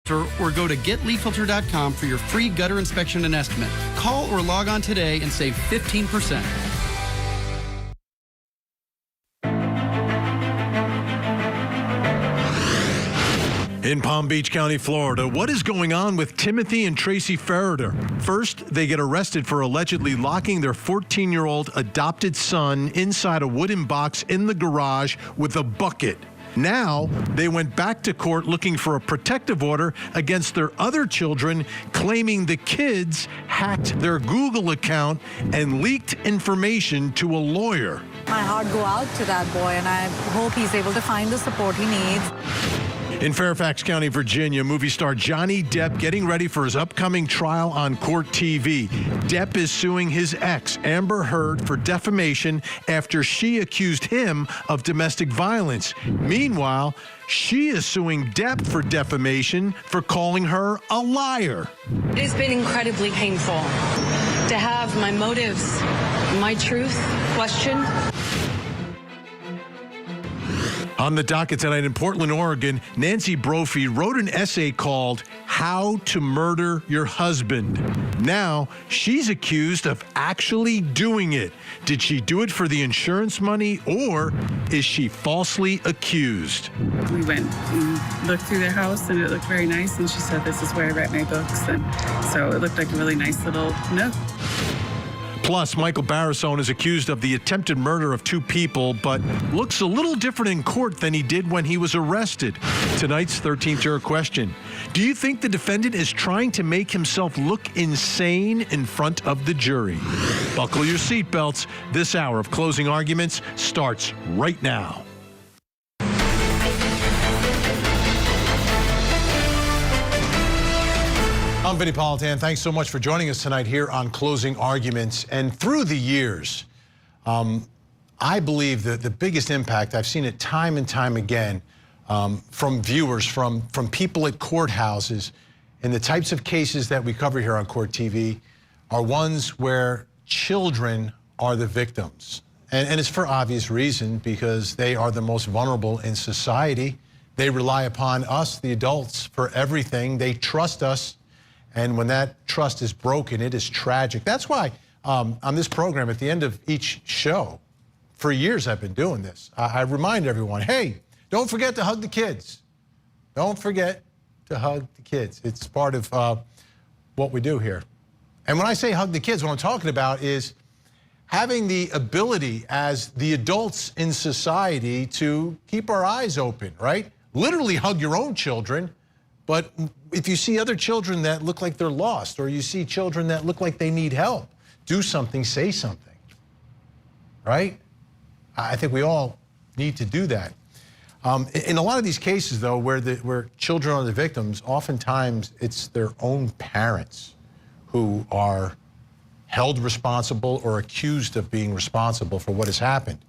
Or go to getleakfilter.com for your free gutter inspection and estimate. Call or log on today and save 15%. In Palm Beach County, Florida, what is going on with Timothy and Tracy Ferreter? First, they get arrested for allegedly locking their 14-year-old adopted son inside a wooden box in the garage with a bucket. Now, they went back to court looking for a protective order against their other children, claiming the kids hacked their Google account and leaked information to a lawyer. My heart go out to that boy, and I hope he's able to find the support he needs. In Fairfax County, Virginia, movie star Johnny Depp getting ready for his upcoming trial on Court TV. Depp is suing his ex, Amber Heard, for defamation after she accused him of domestic violence. Meanwhile, she is suing Depp for defamation for calling her a liar. It has been incredibly painful to have my motives, my truth questioned. On the docket tonight in Portland, Oregon, Nancy Brophy wrote an essay called How to Murder Your Husband. Now, she's accused of actually doing it. Did she do it for the insurance money, or is she falsely accused? We went and looked through their house, and it looked very nice, and she said, this is where I write my books. And so it looked like a really nice little nook. Plus, Michael Barrasone is accused of the attempted murder of 2 people, but looks a little different in court than he did when he was arrested. Tonight's 13th juror question. Do you think the defendant is trying to make himself look insane in front of the jury? Buckle your seatbelts. This hour of closing arguments starts right now. I'm Vinnie Politan. Thanks so much for joining us tonight here on Closing Arguments. And through the years, I believe that the biggest impact, I've seen it time and time again, from viewers, from people at courthouses, and the types of cases that we cover here on Court TV are ones where children are the victims. And it's for obvious reason, because they are the most vulnerable in society. They rely upon us, the adults, for everything. They trust us. And when that trust is broken, it is tragic. That's why on this program, at the end of each show, for years I've been doing this, I remind everyone, hey, don't forget to hug the kids. Don't forget to hug the kids. It's part of what we do here. And when I say hug the kids, what I'm talking about is having the ability as the adults in society to keep our eyes open, right? Literally hug your own children. But if you see other children that look like they're lost, or you see children that look like they need help, do something, say something, right? I think we all need to do that. In a lot of these cases, though, where children are the victims, oftentimes it's their own parents who are held responsible or accused of being responsible for what has happened.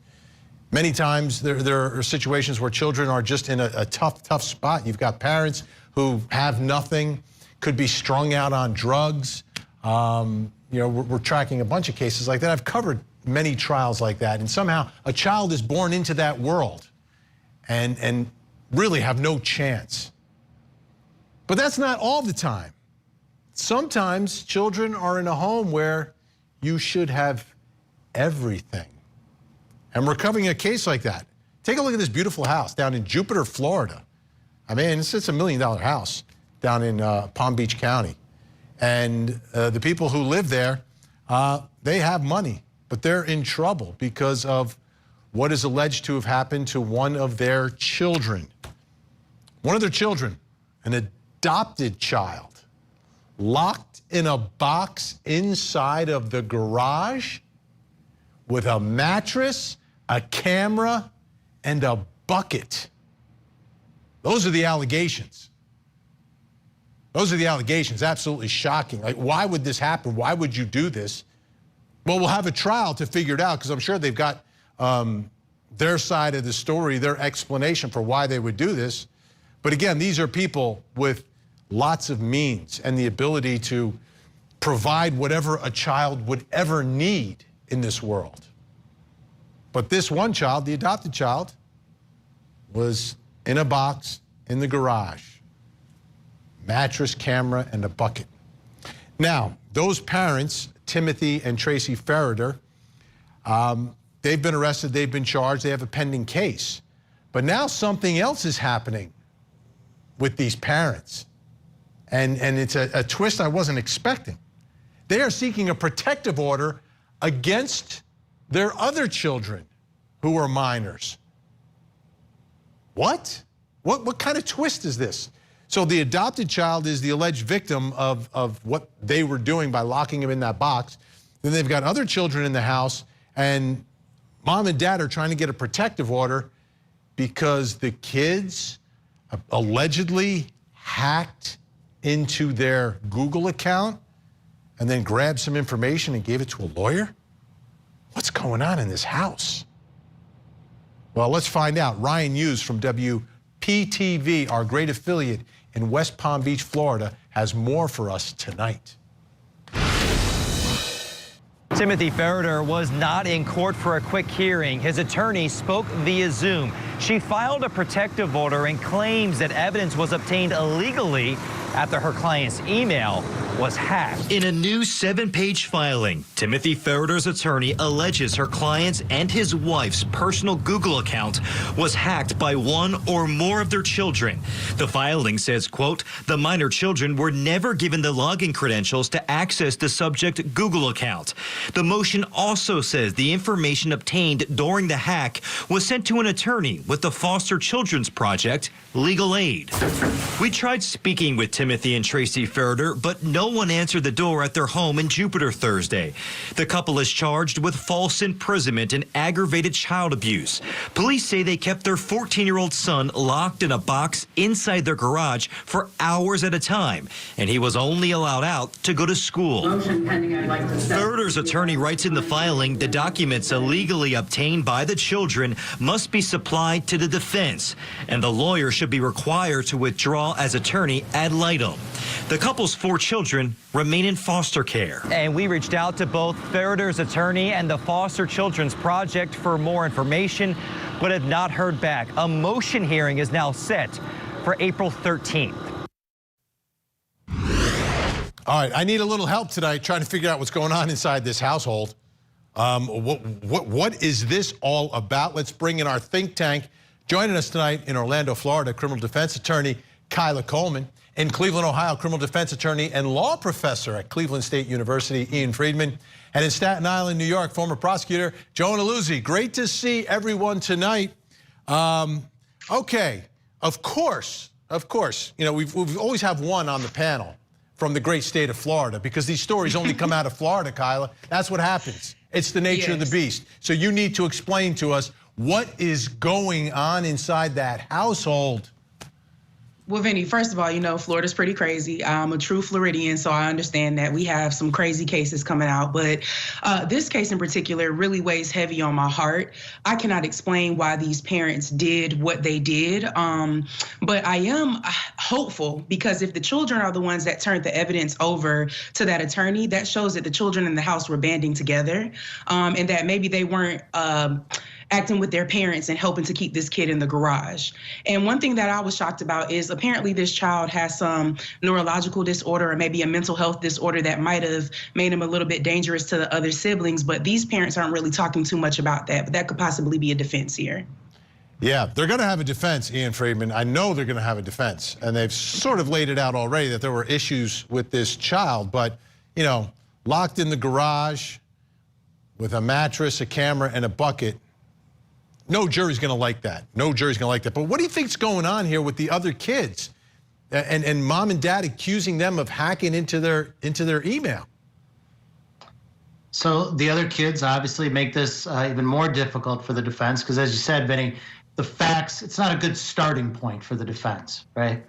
Many times there are situations where children are just in a tough spot. You've got parents who have nothing, could be strung out on drugs. You know, we're tracking a bunch of cases like that. I've covered many trials like that, and somehow a child is born into that world and really have no chance. But that's not all the time. Sometimes children are in a home where you should have everything. And we're covering a case like that. Take a look at this beautiful house down in Jupiter, Florida. I mean, it's a $1 million house down in Palm Beach County. And the people who live there, they have money, but they're in trouble because of what is alleged to have happened to one of their children. One of their children, an adopted child, locked in a box inside of the garage with a mattress, a camera, and a bucket. Those are the allegations. Those are the allegations. Absolutely shocking. Like, why would this happen? Why would you do this? Well, we'll have a trial to figure it out, because I'm sure they've got their side of the story, their explanation for why they would do this. But again, these are people with lots of means and the ability to provide whatever a child would ever need in this world. But this one child, the adopted child, was in a box in the garage. mattress, camera, and a bucket. Now, those parents, Timothy and Tracy Ferreter, they've been arrested, they've been charged, they have a pending case. But now something else is happening with these parents. And it's a twist I wasn't expecting. They are seeking a protective order against their other children who are minors. What? What kind of twist is this? So the adopted child is the alleged victim of what they were doing by locking him in that box. Then they've got other children in the house, and mom and dad are trying to get a protective order because the kids allegedly hacked into their Google account and then grabbed some information and gave it to a lawyer? What's going on in this house? Well, let's find out. Ryan Hughes from WPTV, our great affiliate in West Palm Beach, Florida, has more for us tonight. Timothy Ferreter was not in court for a quick hearing. His attorney spoke via Zoom. She filed a protective order and claims that evidence was obtained illegally after her client's email was hacked. In a new 7-page filing, Timothy Ferreter's attorney alleges her client's and his wife's personal Google account was hacked by one or more of their children. The filing says, quote, the minor children were never given the login credentials to access the subject Google account. The motion also says the information obtained during the hack was sent to an attorney with the Foster Children's Project Legal Aid. We tried speaking with Timothy and Tracy Ferreter, but no one answered the door at their home in Jupiter Thursday. The couple is charged with false imprisonment and aggravated child abuse. Police say they kept their 14-year-old son locked in a box inside their garage for hours at a time, and he was only allowed out to go to school. Ferreter's attorney writes in the filing the documents illegally obtained by the children must be supplied to the defense, and the lawyer should be required to withdraw as attorney ad litem. The couple's 4 children remain in foster care. And we reached out to both Ferreter's attorney and the Foster Children's Project for more information, but have not heard back. A motion hearing is now set for April 13th. All right, I need a little help tonight trying to figure out what's going on inside this household. What is this all about? Let's bring in our think tank. Joining us tonight in Orlando, Florida, criminal defense attorney Kyla Coleman. In Cleveland, Ohio, criminal defense attorney and law professor at Cleveland State University, Ian Friedman. And in Staten Island, New York, former prosecutor Joan Aluzzi. Great to see everyone tonight. Okay, of course, you know, we've always have one on the panel from the great state of Florida because these stories only come out of Florida, Kyla. That's what happens. It's the nature of the beast. So you need to explain to us what is going on inside that household. Well, Vinny, first of all, you know, Florida's pretty crazy. I'm a true Floridian, so I understand that we have some crazy cases coming out. But this case in particular really weighs heavy on my heart. I cannot explain why these parents did what they did. But I am hopeful because if the children are the ones that turned the evidence over to that attorney, that shows that the children in the house were banding together and that maybe they weren't acting with their parents and helping to keep this kid in the garage. And one thing that I was shocked about is apparently this child has some neurological disorder or maybe a mental health disorder that might have made him a little bit dangerous to the other siblings, but these parents aren't really talking too much about that, but that could possibly be a defense here. Yeah, they're going to have a defense, Ian Friedman. I know they're going to have a defense, and they've sort of laid it out already that there were issues with this child, but, you know, locked in the garage with a mattress, a camera, and a bucket. No jury's going to like that. No jury's going to like that. But what do you think's going on here with the other kids and mom and dad accusing them of hacking into their email? So the other kids obviously make this even more difficult for the defense because, as you said, Vinny, the facts, it's not a good starting point for the defense, right?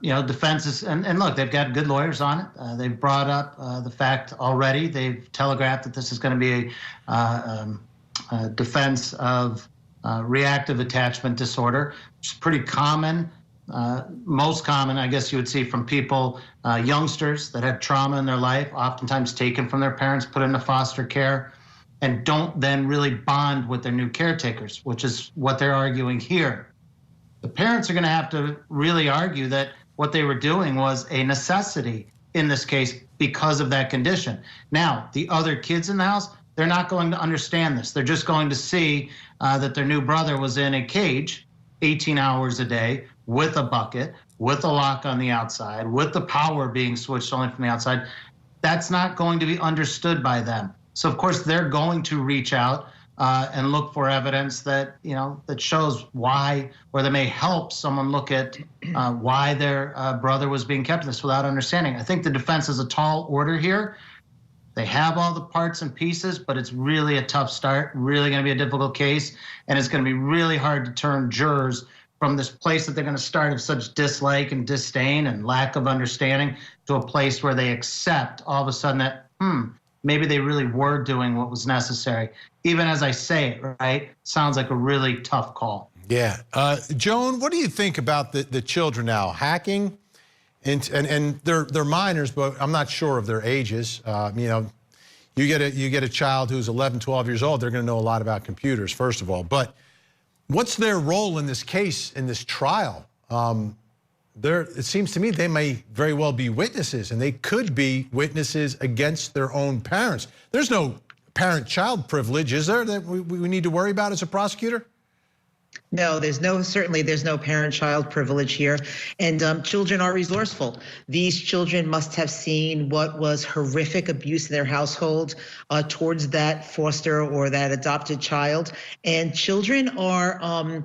You know, defense is, and look, they've got good lawyers on it. They've brought up the fact already. They've telegraphed that this is going to be a defense of reactive attachment disorder, which is pretty common. Most common, I guess you would see from people, youngsters that have trauma in their life, oftentimes taken from their parents, put into foster care, and don't then really bond with their new caretakers, which is what they're arguing here. The parents are going to have to really argue that what they were doing was a necessity in this case because of that condition. Now, the other kids in the house, they're not going to understand this. They're just going to see that their new brother was in a cage 18 hours a day with a bucket, with a lock on the outside, with the power being switched only from the outside. That's not going to be understood by them. So of course they're going to reach out and look for evidence that, you know, that shows why, or that may help someone look at why their brother was being kept in this without understanding. I think the defense is a tall order here. They have all the parts and pieces, but it's really a tough start, really going to be a difficult case, and it's going to be really hard to turn jurors from this place that they're going to start of such dislike and disdain and lack of understanding to a place where they accept all of a sudden that, maybe they really were doing what was necessary. Even as I say it, right, sounds like a really tough call. Yeah. Joan, what do you think about the children now? Hacking? And they're minors, but I'm not sure of their ages. You know, you get a child who's 11, 12 years old, they're going to know a lot about computers, first of all. But what's their role in this case, in this trial? It seems to me they may very well be witnesses, and they could be witnesses against their own parents. There's no parent-child privilege, is there, that we need to worry about as a prosecutor? No, certainly there's no parent-child privilege here, and children are resourceful. These children must have seen what was horrific abuse in their household towards that foster or that adopted child, and children are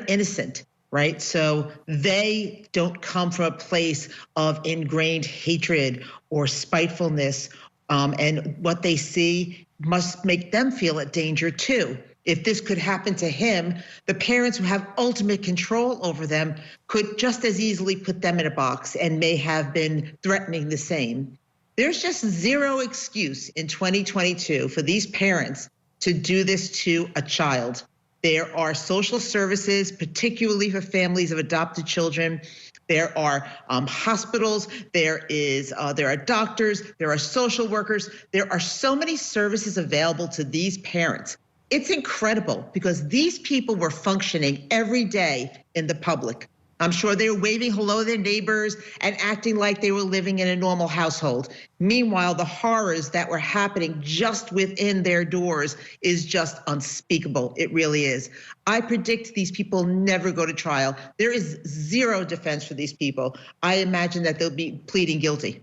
innocent. Right? So they don't come from a place of ingrained hatred or spitefulness, and what they see must make them feel a danger too. If this could happen to him, the parents who have ultimate control over them could just as easily put them in a box and may have been threatening the same. There's just zero excuse in 2022 for these parents to do this to a child. There are social services, particularly for families of adopted children. There are hospitals, there are doctors, there are social workers. There are so many services available to these parents. It's incredible because these people were functioning every day in the public. I'm sure they were waving hello to their neighbors and acting like they were living in a normal household. Meanwhile, the horrors that were happening just within their doors is just unspeakable. It really is. I predict these people never go to trial. There is zero defense for these people. I imagine that they'll be pleading guilty.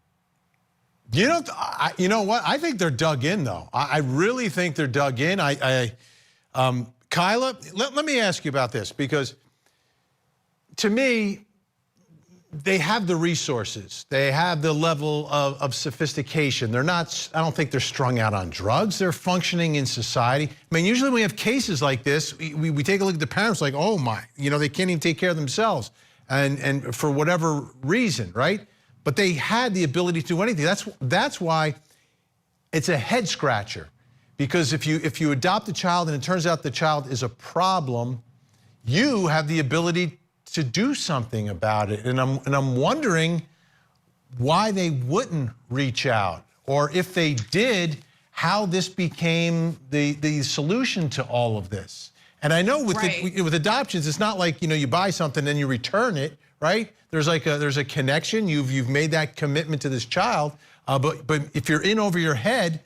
You know what? I think they're dug in, though. I really think they're dug in. Kyla, let me ask you about this, because to me, they have the resources. They have the level of sophistication. They're not, I don't think they're strung out on drugs. They're functioning in society. I mean, usually when we have cases like this, we take a look at the parents like, oh my, you know, they can't even take care of themselves, and for whatever reason, right? But they had the ability to do anything. That's why it's a head scratcher, because if you adopt a child and it turns out the child is a problem, you have the ability to do something about it. And I'm wondering why they wouldn't reach out, or if they did, how this became the solution to all of this. And I know with adoptions, it's not like, you know, you buy something and you return it, right? There's a connection. You've made that commitment to this child, but if you're in over your head,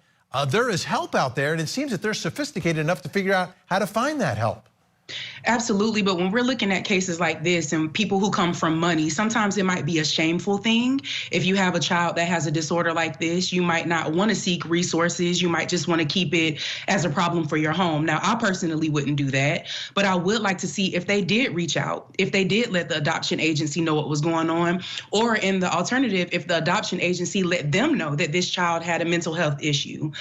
there is help out there, and it seems that they're sophisticated enough to figure out how to find that help. Absolutely, but when we're looking at cases like this and people who come from money, sometimes it might be a shameful thing. If you have a child that has a disorder like this, you might not want to seek resources. You might just want to keep it as a problem for your home. Now, I personally wouldn't do that, but I would like to see if they did reach out, if they did let the adoption agency know what was going on, or in the alternative, if the adoption agency let them know that this child had a mental health issue.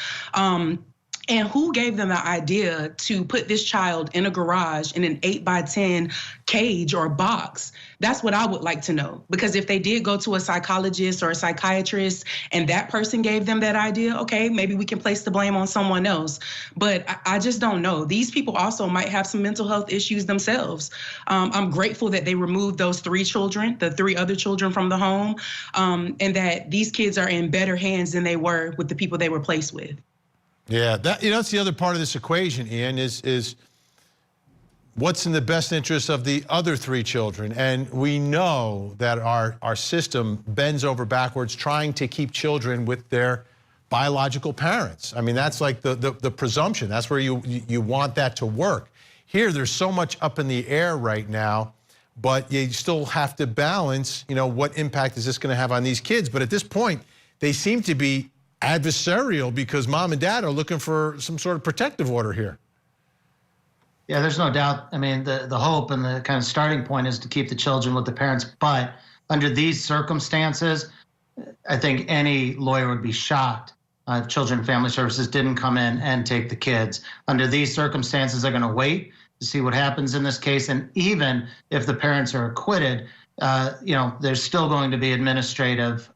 And who gave them the idea to put this child in a garage in an 8x10 cage or box? That's what I would like to know. Because if they did go to a psychologist or a psychiatrist and that person gave them that idea, okay, maybe we can place the blame on someone else. But I just don't know. These people also might have some mental health issues themselves. I'm grateful that they removed those 3 children, the 3 other children from the home, and that these kids are in better hands than they were with the people they were placed with. Yeah, that's the other part of this equation, Ian, is what's in the best interest of the other 3 children. And we know that our system bends over backwards trying to keep children with their biological parents. I mean, that's like the presumption. That's where you want that to work. Here, there's so much up in the air right now, but you still have to balance, you know, what impact is this going to have on these kids? But at this point, they seem to be adversarial because mom and dad are looking for some sort of protective order here. Yeah, there's no doubt. I mean, the hope and the kind of starting point is to keep the children with the parents. But under these circumstances, I think any lawyer would be shocked if Children and Family Services didn't come in and take the kids. Under these circumstances, they're going to wait to see what happens in this case. And even if the parents are acquitted, you know, there's still going to be administrative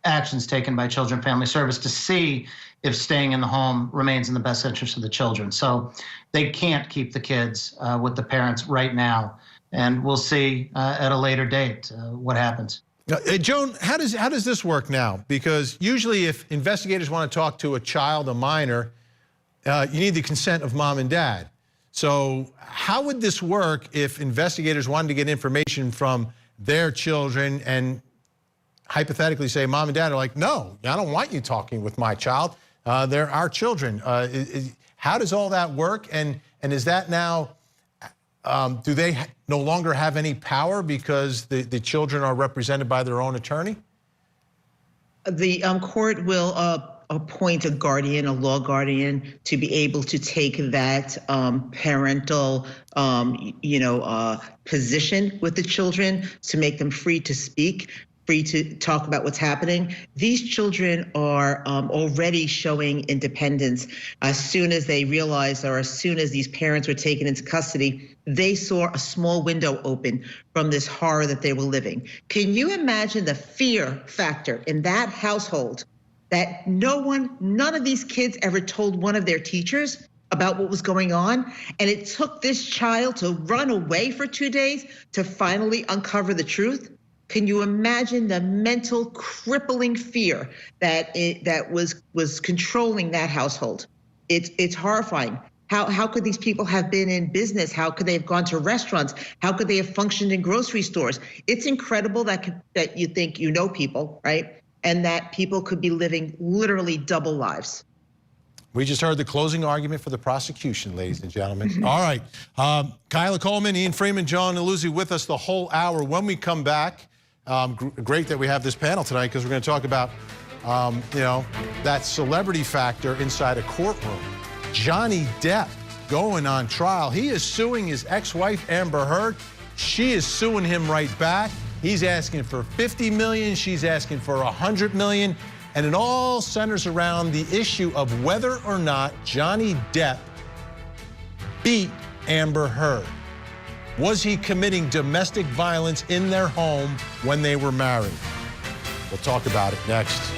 actions taken by Children and Family Service to see if staying in the home remains in the best interest of the children. So they can't keep the kids with the parents right now. And we'll see at a later date what happens. Joan, how does this work now? Because usually if investigators want to talk to a child, a minor, you need the consent of mom and dad. So how would this work if investigators wanted to get information from their children and hypothetically say mom and dad are like, no, I don't want you talking with my child. They're our children. How does all that work? And is that now, do they no longer have any power because the children are represented by their own attorney? The court will appoint a guardian, a law guardian, to be able to take that parental, position with the children to make them free to speak, free to talk about what's happening. These children are already showing independence. As soon as they realized, or as soon as these parents were taken into custody, they saw a small window open from this horror that they were living. Can you imagine the fear factor in that household that none of these kids ever told one of their teachers about what was going on? And it took this child to run away for 2 days to finally uncover the truth. Can you imagine the mental crippling fear that was controlling that household? It's horrifying. How could these people have been in business? How could they have gone to restaurants? How could they have functioned in grocery stores? It's incredible that you think you know people, right? And that people could be living literally double lives. We just heard the closing argument for the prosecution, ladies and gentlemen. All right, Kyla Coleman, Ian Freeman, John Naluzzi with us the whole hour. When we come back, great that we have this panel tonight because we're going to talk about, that celebrity factor inside a courtroom. Johnny Depp going on trial. He is suing his ex-wife, Amber Heard. She is suing him right back. He's asking for $50 million. She's asking for $100 million. And it all centers around the issue of whether or not Johnny Depp beat Amber Heard. Was he committing domestic violence in their home when they were married? We'll talk about it next.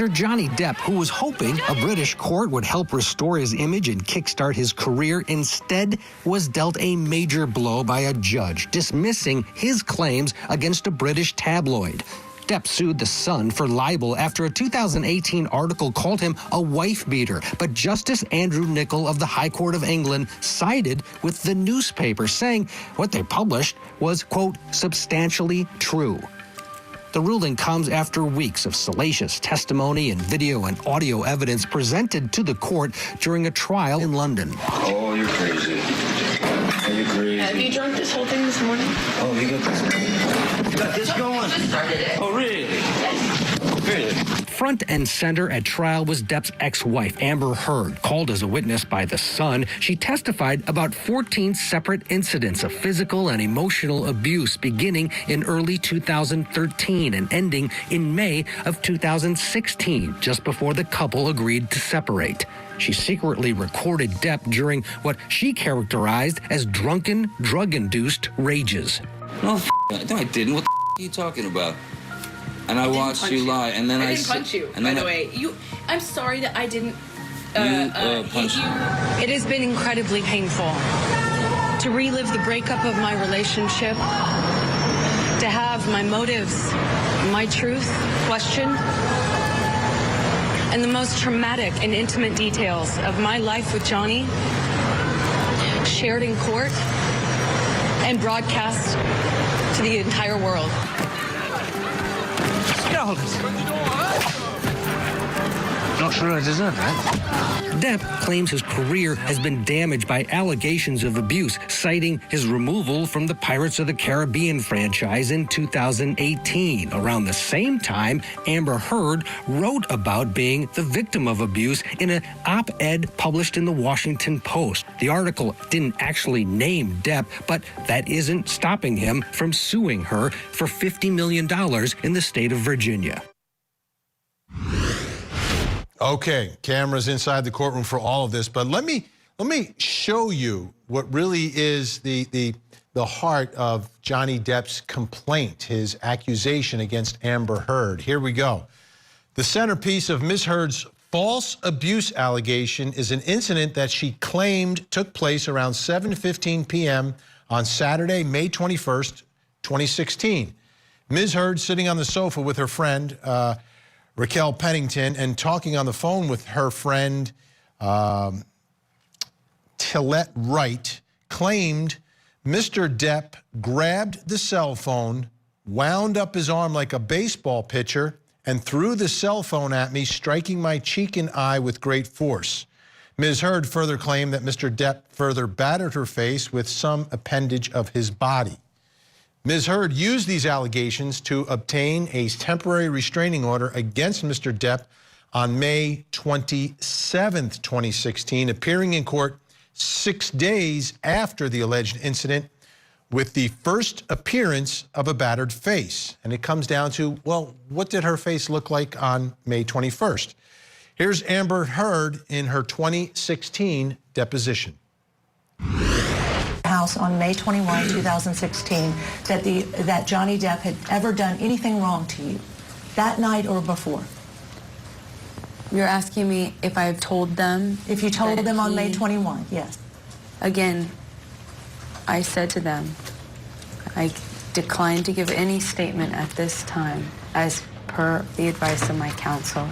Actor Johnny Depp, who was hoping a British court would help restore his image and kickstart his career, instead was dealt a major blow by a judge, dismissing his claims against a British tabloid. Depp sued The Sun for libel after a 2018 article called him a wife-beater, but Justice Andrew Nicol of the High Court of England sided with the newspaper, saying what they published was, quote, substantially true. The ruling comes after weeks of salacious testimony and video and audio evidence presented to the court during a trial in London. Oh, you're crazy. You're crazy. Have you drunk this whole thing this morning? Oh, we got this. You got this going? Oh, really? Really? Front and center at trial was Depp's ex-wife, Amber Heard. Called as a witness by The Sun, she testified about 14 separate incidents of physical and emotional abuse beginning in early 2013 and ending in May of 2016, just before the couple agreed to separate. She secretly recorded Depp during what she characterized as drunken, drug-induced rages. No, I didn't. What the are you talking about? And I watched you lie, and then I didn't punch you, by the way. I'm sorry that I didn't punch you. It has been incredibly painful to relive the breakup of my relationship, to have my motives, my truth questioned, and the most traumatic and intimate details of my life with Johnny shared in court and broadcast to the entire world. Not sure I deserve that. Depp claims his career has been damaged by allegations of abuse, citing his removal from the Pirates of the Caribbean franchise in 2018. Around the same time, Amber Heard wrote about being the victim of abuse in an op-ed published in the Washington Post. The article didn't actually name Depp, but that isn't stopping him from suing her for $50 million in the state of Virginia. Okay, cameras inside the courtroom for all of this, but let me show you what really is the heart of Johnny Depp's complaint, his accusation against Amber Heard. Here we go. The centerpiece of Ms. Heard's false abuse allegation is an incident that she claimed took place around 7:15 p.m. on Saturday, May 21st, 2016. Ms. Heard sitting on the sofa with her friend, Raquel Pennington, and talking on the phone with her friend Tillette Wright, claimed Mr. Depp grabbed the cell phone, wound up his arm like a baseball pitcher, and threw the cell phone at me, striking my cheek and eye with great force. Ms. Heard further claimed that Mr. Depp further battered her face with some appendage of his body. Ms. Heard used these allegations to obtain a temporary restraining order against Mr. Depp on May 27th, 2016, appearing in court 6 days after the alleged incident with the first appearance of a battered face. And it comes down to, well, what did her face look like on May 21st? Here's Amber Heard in her 2016 deposition. House on May 21, 2016, that Johnny Depp had ever done anything wrong to you, that night or before? You're asking me if I've told them? If you told them on May 21, yes. Again, I said to them, I decline to give any statement at this time as per the advice of my counsel.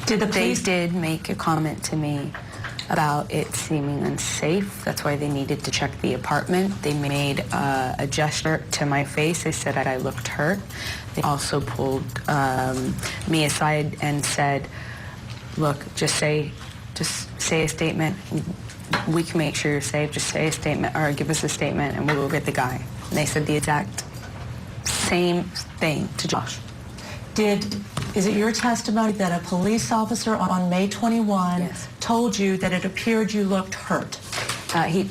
They did make a comment to me about it seeming unsafe. That's why they needed to check the apartment. They made a gesture to my face. They said that I looked hurt. They also pulled me aside and said, look, just say a statement. We can make sure you're safe. Just say a statement or give us a statement and we'll go get the guy. And they said the exact same thing to Josh. Is it your testimony that a police officer on May 21 told you that it appeared you looked hurt? He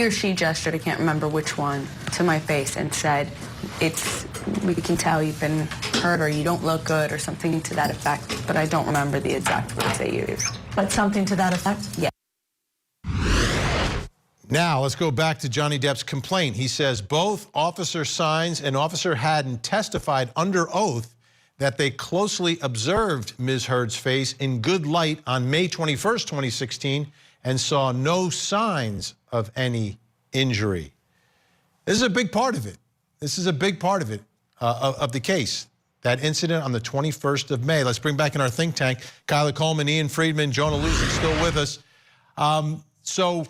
or she gestured, I can't remember which one, to my face and said, we can tell you've been hurt or you don't look good or something to that effect, but I don't remember the exact words they used. But something to that effect? Yeah. Now, let's go back to Johnny Depp's complaint. He says both Officer Sines and Officer Haddon testified under oath that they closely observed Ms. Heard's face in good light on May 21st, 2016, and saw no signs of any injury. This is a big part of it. This is a big part of it, of the case. That incident on the 21st of May. Let's bring back in our think tank, Kyla Coleman, Ian Friedman, Jonah Luzin still with us. So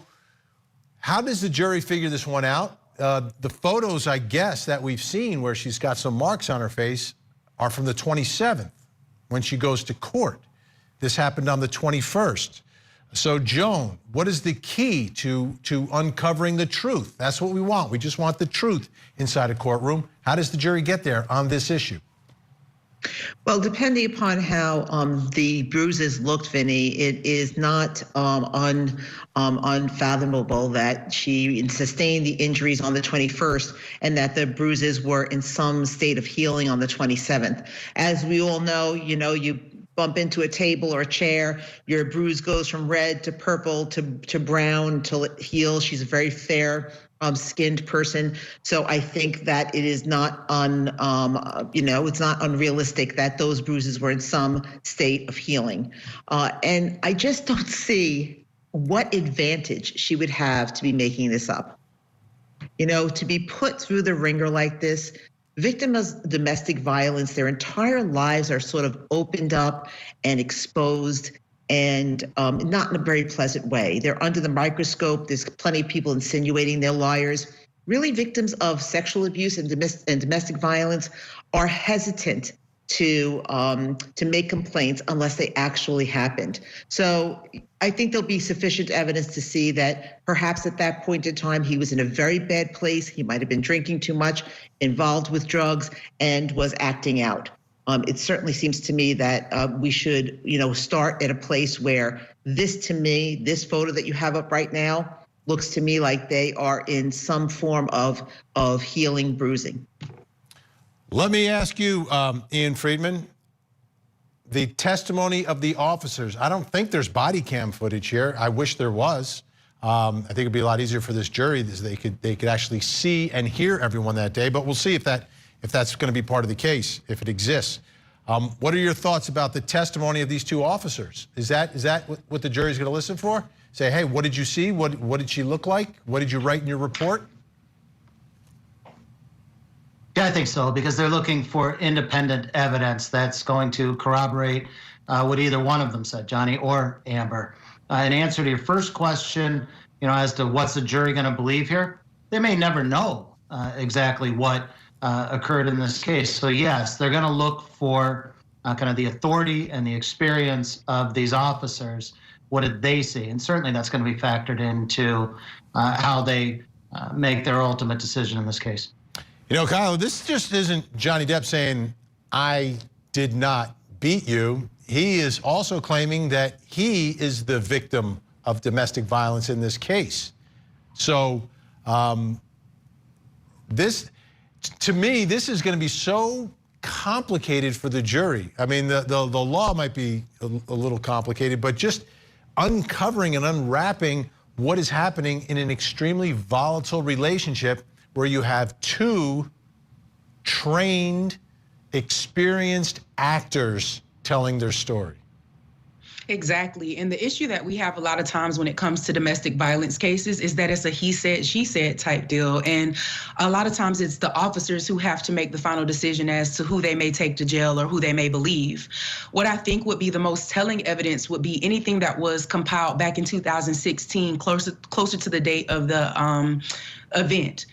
how does the jury figure this one out? The photos, I guess, that we've seen where she's got some marks on her face are from the 27th when she goes to court. This happened on the 21st. So Joan, what is the key to uncovering the truth? That's what we want. We just want the truth inside a courtroom. How does the jury get there on this issue? Well, depending upon how the bruises looked, Vinny, it is not unfathomable that she sustained the injuries on the 21st and that the bruises were in some state of healing on the 27th. As we all know, you bump into a table or a chair, your bruise goes from red to purple to brown till it heals. She's a very fair skinned person. So I think that it is not it's not unrealistic that those bruises were in some state of healing. And I just don't see what advantage she would have to be making this up. To be put through the ringer like this, victims of domestic violence, their entire lives are sort of opened up and exposed, and not in a very pleasant way. They're under the microscope. There's plenty of people insinuating they're liars. Really, victims of sexual abuse and domestic violence are hesitant to make complaints unless they actually happened. So I think there'll be sufficient evidence to see that perhaps at that point in time, he was in a very bad place. He might have been drinking too much, involved with drugs, and was acting out. It certainly seems to me that we should, start at a place where this photo that you have up right now looks to me like they are in some form of healing bruising. Let me ask you, Ian Friedman, the testimony of the officers. I don't think there's body cam footage here. I wish there was. I think it'd be a lot easier for this jury. They could actually see and hear everyone that day. But we'll see if that's going to be part of the case, if it exists. What are your thoughts about the testimony of these two officers? Is that what the jury's going to listen for? Say, hey, what did you see? What did she look like? What did you write in your report? Yeah, I think so, because they're looking for independent evidence that's going to corroborate what either one of them said, Johnny or Amber. In answer to your first question, as to what's the jury going to believe here, they may never know exactly what occurred in this case. So yes, they're going to look for kind of the authority and the experience of these officers. What did they see? And certainly that's going to be factored into how they make their ultimate decision in this case. Kyle, this just isn't Johnny Depp saying, I did not beat you. He is also claiming that he is the victim of domestic violence in this case. So to me, this is going to be so complicated for the jury. I mean, the law might be a little complicated, but just uncovering and unwrapping what is happening in an extremely volatile relationship where you have two trained, experienced actors telling their story. Exactly. And the issue that we have a lot of times when it comes to domestic violence cases is that it's a he said, she said type deal. And a lot of times it's the officers who have to make the final decision as to who they may take to jail or who they may believe. What I think would be the most telling evidence would be anything that was compiled back in 2016, closer to the date of the event.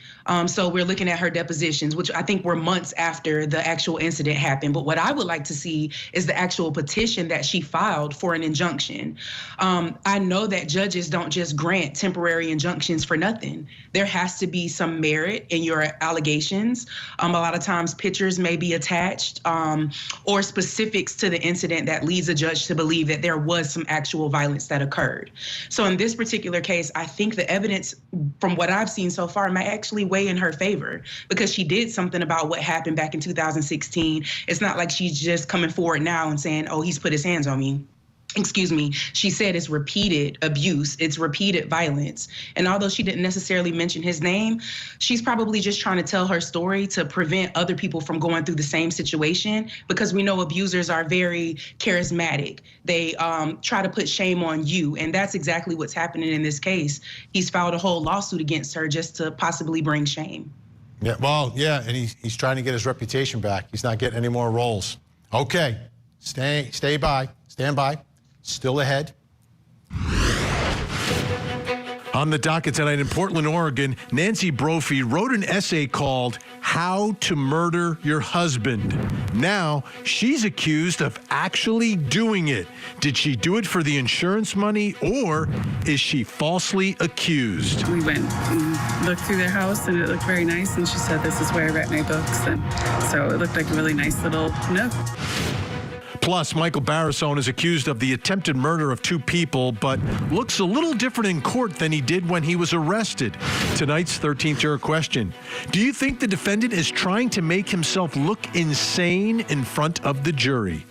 So we're looking at her depositions, which I think were months after the actual incident happened. But what I would like to see is the actual petition that she filed for an injunction. I know that judges don't just grant temporary injunctions for nothing. There has to be some merit in your allegations. A lot of times pictures may be attached or specifics to the incident that leads a judge to believe that there was some actual violence that occurred. So in this particular case, I think the evidence from what I've seen so far may actually weigh in her favor because she did something about what happened back in 2016. It's not like she's just coming forward now and saying, oh, he's put his hands on me. excuse me, she said it's repeated abuse, it's repeated violence. And although she didn't necessarily mention his name, she's probably just trying to tell her story to prevent other people from going through the same situation, because we know abusers are very charismatic. They try to put shame on you, and that's exactly what's happening in this case. He's filed a whole lawsuit against her just to possibly bring shame. Yeah, well, yeah, and he's trying to get his reputation back. He's not getting any more roles. Okay, stand by. Still ahead. On the docket tonight in Portland, Oregon, Nancy Brophy wrote an essay called How to Murder Your Husband. Now, she's accused of actually doing it. Did she do it for the insurance money, or is she falsely accused? We went and looked through their house, and it looked very nice, and she said, this is where I write my books. And so it looked like a really nice little nook. Plus, Michael Barrasone is accused of the attempted murder of 2 people, but looks a little different in court than he did when he was arrested. Tonight's 13th juror question: do you think the defendant is trying to make himself look insane in front of the jury?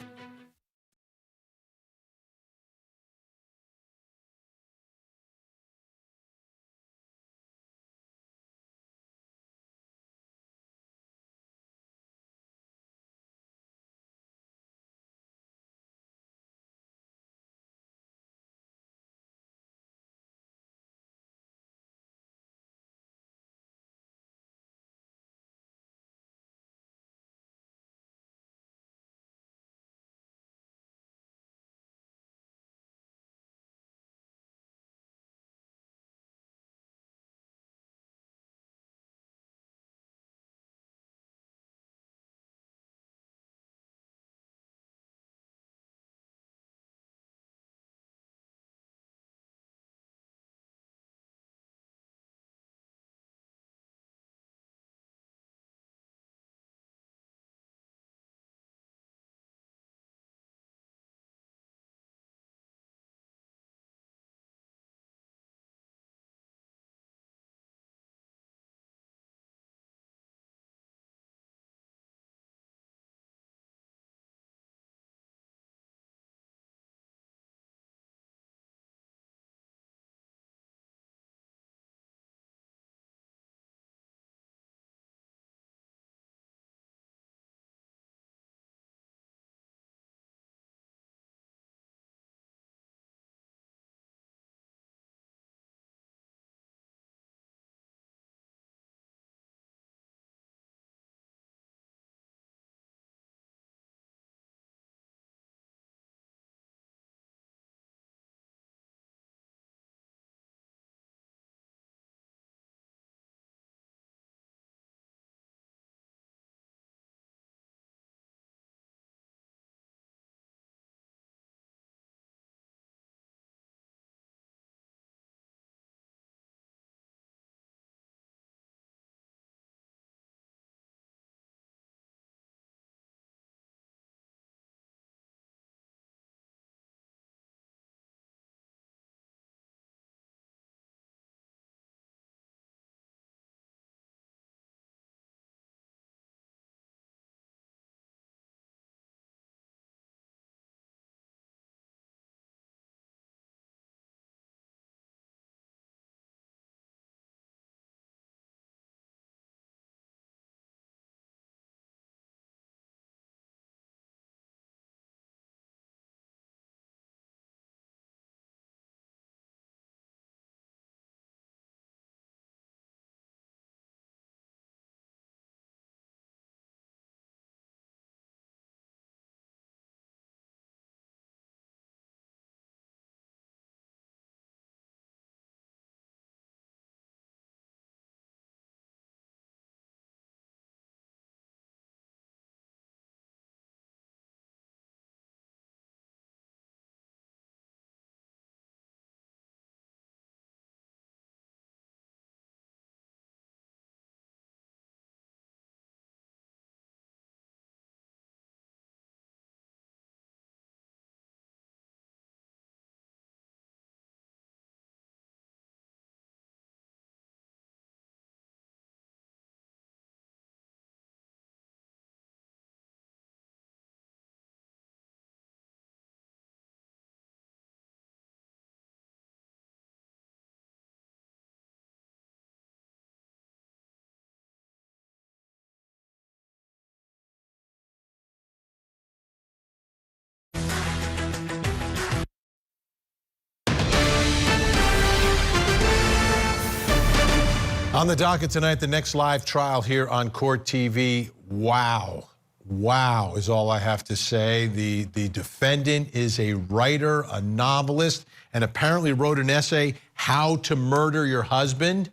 On the docket tonight, the next live trial here on Court TV. Wow. Wow is all I have to say. The defendant is a writer, a novelist, and apparently wrote an essay, How to Murder Your Husband.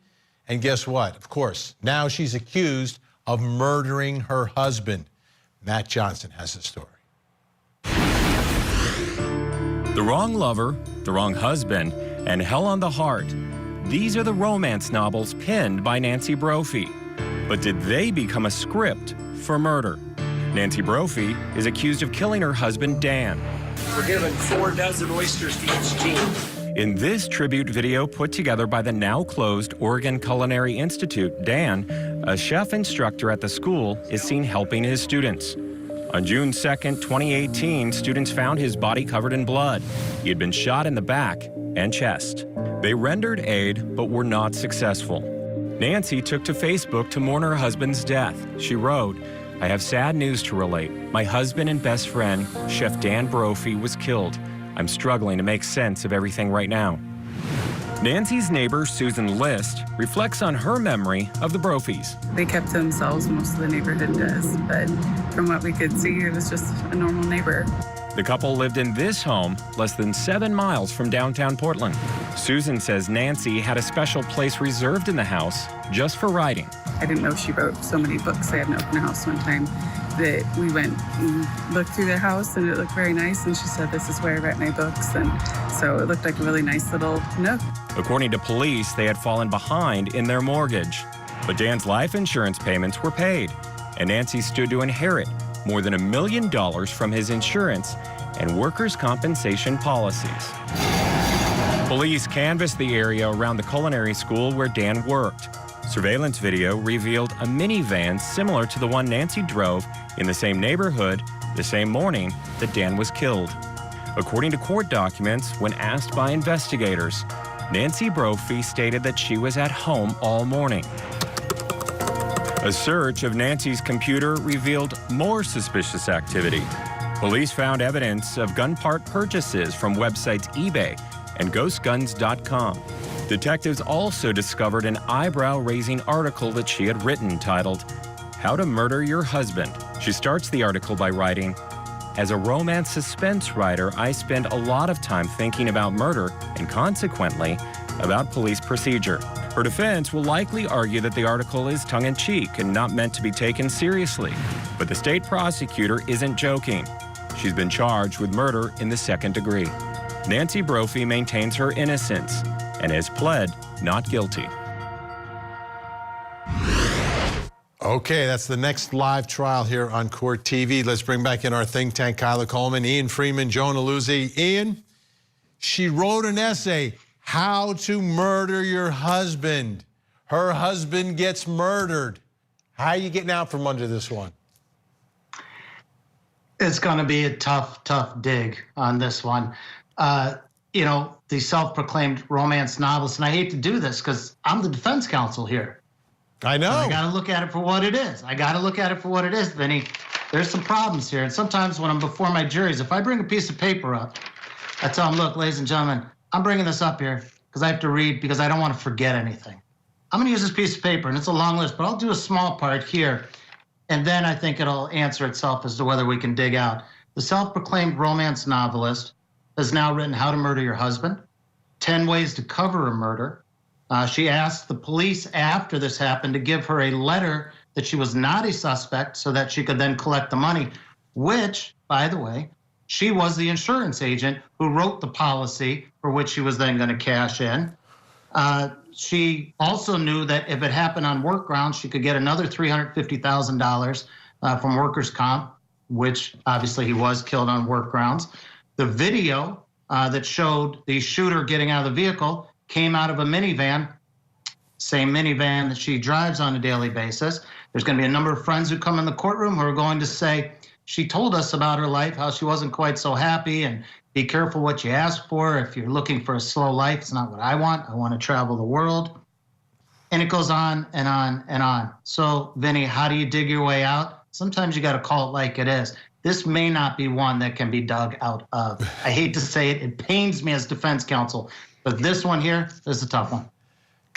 And guess what? Of course, now she's accused of murdering her husband. Matt Johnson has the story. The Wrong Lover, The Wrong Husband, and Hell on the Heart. These are the romance novels penned by Nancy Brophy. But did they become a script for murder? Nancy Brophy is accused of killing her husband, Dan. We're giving 4 dozen oysters to each team. In this tribute video put together by the now closed Oregon Culinary Institute, Dan, a chef instructor at the school, is seen helping his students. On June 2nd, 2018, students found his body covered in blood. He had been shot in the back and chest. They rendered aid, but were not successful. Nancy took to Facebook to mourn her husband's death. She wrote, "I have sad news to relate. My husband and best friend, Chef Dan Brophy, was killed. I'm struggling to make sense of everything right now." Nancy's neighbor, Susan List, reflects on her memory of the Brophies. They kept to themselves, most of the neighborhood does, but from what we could see, it was just a normal neighbor. The couple lived in this home less than 7 miles from downtown Portland. Susan says Nancy had a special place reserved in the house just for writing. I didn't know she wrote so many books. I had an open house one time that we went and looked through the house and it looked very nice, and she said, "This is where I write my books," and so it looked like a really nice little nook. According to police, they had fallen behind in their mortgage. But Dan's life insurance payments were paid, and Nancy stood to inherit more than $1 million from his insurance and workers' compensation policies. Police canvassed the area around the culinary school where Dan worked. Surveillance video revealed a minivan similar to the one Nancy drove in the same neighborhood the same morning that Dan was killed. According to court documents, when asked by investigators, Nancy Brophy stated that she was at home all morning. A search of Nancy's computer revealed more suspicious activity. Police found evidence of gun part purchases from websites eBay and ghostguns.com. Detectives also discovered an eyebrow-raising article that she had written titled, How to Murder Your Husband. She starts the article by writing, "As a romance suspense writer, I spend a lot of time thinking about murder and consequently about police procedure." Her defense will likely argue that the article is tongue-in-cheek and not meant to be taken seriously. But the state prosecutor isn't joking. She's been charged with murder in the 2nd degree. Nancy Brophy maintains her innocence and has pled not guilty. Okay, that's the next live trial here on Court TV. Let's bring back in our think tank, Kyla Coleman, Ian Freeman, Jonah Luzzi. Ian, she wrote an essay, How to Murder Your Husband. Her husband gets murdered. How are you getting out from under this one? It's going to be a tough dig on this one. You know, the self-proclaimed romance novelist, and I hate to do this because I'm the defense counsel here. I know. I got to look at it for what it is. Vinny. There's some problems here. And sometimes when I'm before my juries, if I bring a piece of paper up, I tell them, look, ladies and gentlemen, I'm bringing this up here because I have to read because I don't want to forget anything. I'm going to use this piece of paper, and it's a long list, but I'll do a small part here. And then I think it'll answer itself as to whether we can dig out. The self-proclaimed romance novelist has now written How to Murder Your Husband, 10 Ways to Cover a Murder. She asked the police after this happened to give her a letter that she was not a suspect so that she could then collect the money, which, by the way, she was the insurance agent who wrote the policy for which she was then going to cash in. She also knew that if it happened on work grounds, she could get another $350,000 from workers' comp, which obviously he was killed on work grounds. The video that showed the shooter getting out of the vehicle came out of a minivan, same minivan that she drives on a daily basis. There's going to be a number of friends who come in the courtroom who are going to say, she told us about her life, how she wasn't quite so happy, and be careful what you ask for. If you're looking for a slow life, it's not what I want. I want to travel the world. And it goes on and on and on. So, Vinny, how do you dig your way out? Sometimes you got to call it like it is. This may not be one that can be dug out of. I hate to say it. It pains me as defense counsel. But this one here is a tough one.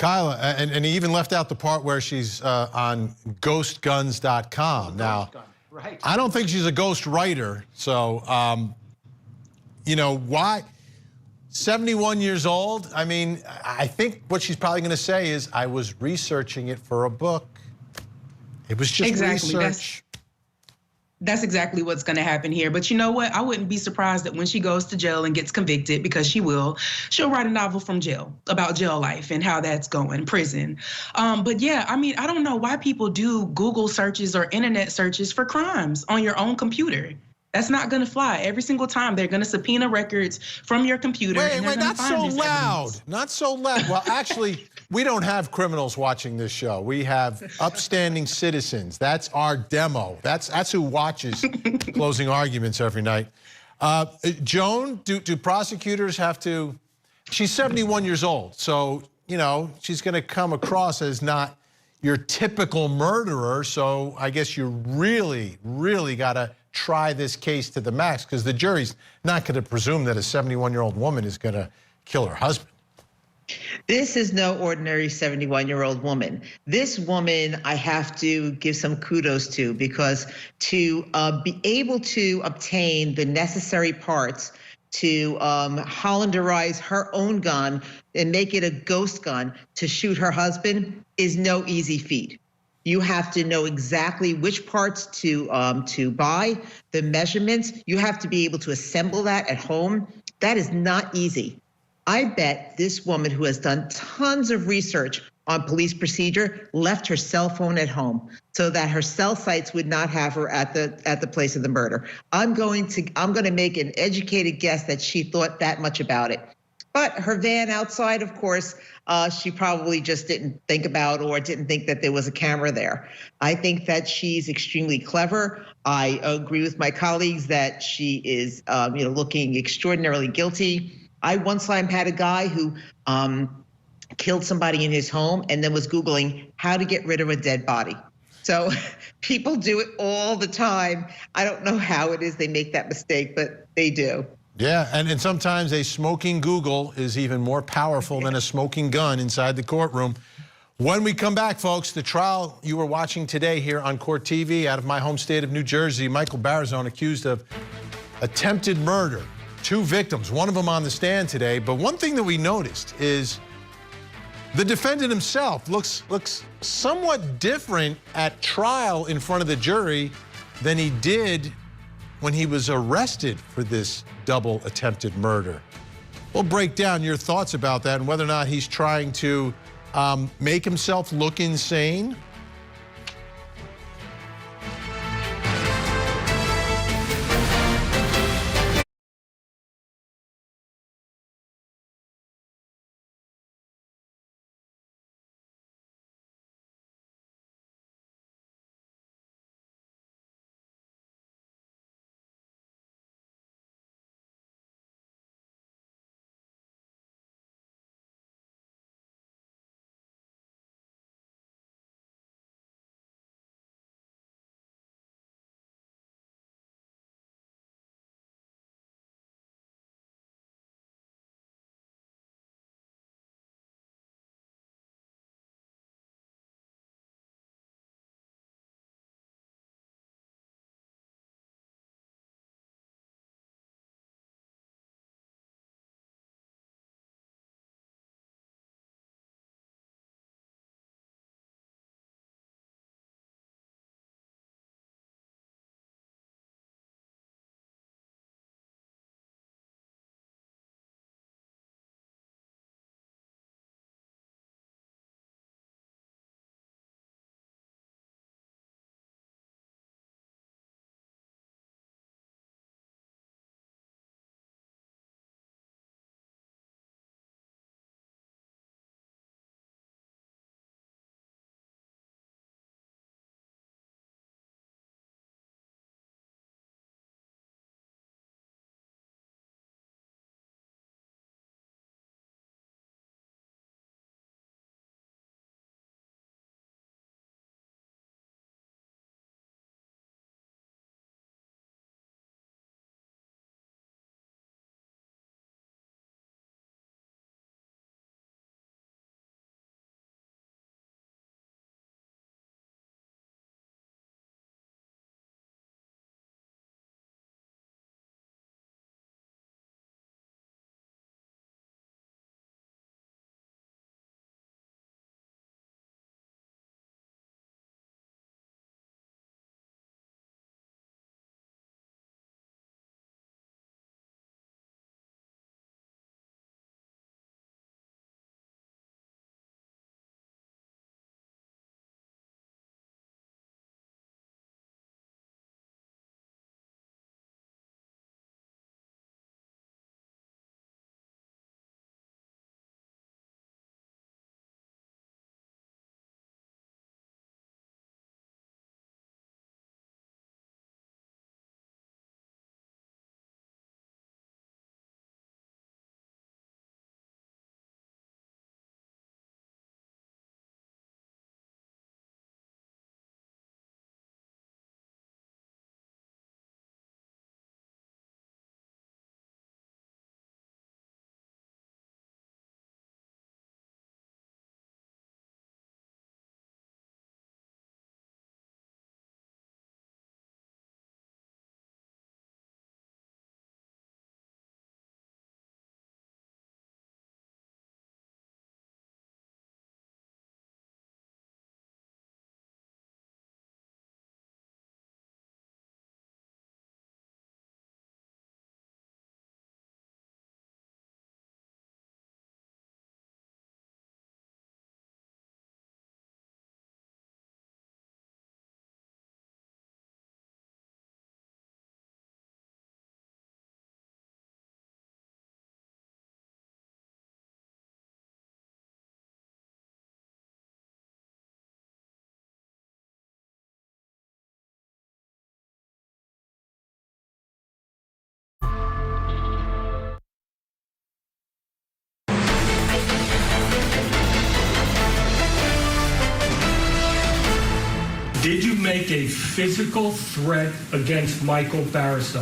Kyla, and he even left out the part where she's on ghostguns.com. Now, right. I don't think she's a ghost writer, so, you know, why? 71 years old. I mean, I think what she's probably going to say is, I was researching it for a book. It was just research. That's exactly what's going to happen here. But you know what? I wouldn't be surprised that when she goes to jail and gets convicted, because she will, she'll write a novel from jail about jail life and how that's going, prison. But yeah, I mean, I don't know why people do Google searches or internet searches for crimes on your own computer. That's not going to fly. Every single time they're going to subpoena records from your computer. Wait, not so loud. Not so loud. Well, actually, we don't have criminals watching this show. We have upstanding citizens. That's our demo. That's who watches Closing Arguments every night. Joan, do prosecutors have to? She's 71 years old, so you know she's going to come across as not your typical murderer. So I guess you really, really got to try this case to the max, because the jury's not going to presume that a 71-year-old woman is going to kill her husband. This is no ordinary 71-year-old woman. This woman I have to give some kudos to, because to be able to obtain the necessary parts to Hollanderize her own gun and make it a ghost gun to shoot her husband is no easy feat. You have to know exactly which parts to buy, the measurements. You have to be able to assemble that at home. That is not easy. I bet this woman, who has done tons of research on police procedure, left her cell phone at home so that her cell sites would not have her at the place of the murder. I'm going to make an educated guess that she thought that much about it. But her van outside, of course, she probably just didn't think about, or didn't think that there was a camera there. I think that she's extremely clever. I agree with my colleagues that she is, looking extraordinarily guilty. I one time had a guy who killed somebody in his home and then was Googling how to get rid of a dead body. So people do it all the time. I don't know how it is they make that mistake, but they do. Yeah, and sometimes a smoking Google is even more powerful than a smoking gun inside the courtroom. When we come back, folks, the trial you were watching today here on Court TV out of my home state of New Jersey, Michael Barazone accused of attempted murder. 2 victims, one of them on the stand today. But one thing that we noticed is the defendant himself looks somewhat different at trial in front of the jury than he did when he was arrested for this double attempted murder. We'll break down your thoughts about that and whether or not he's trying to make himself look insane. Did you make a physical threat against Michael Barrisone?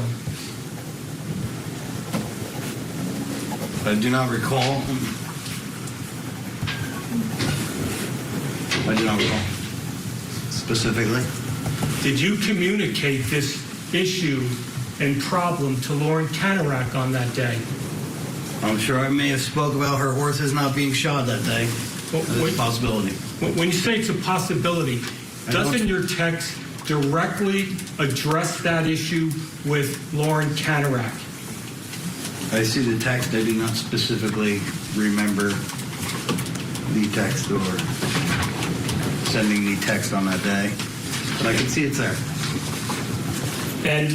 I do not recall. I do not recall specifically. Did you communicate this issue and problem to Lauren Canarak on that day? I'm sure I may have spoke about her horses not being shod that day. That's a possibility. When you say it's a possibility, doesn't your text directly address that issue with Lauren Canarak? I see the text. I do not specifically remember the text or sending the text on that day, but I can see it's there. And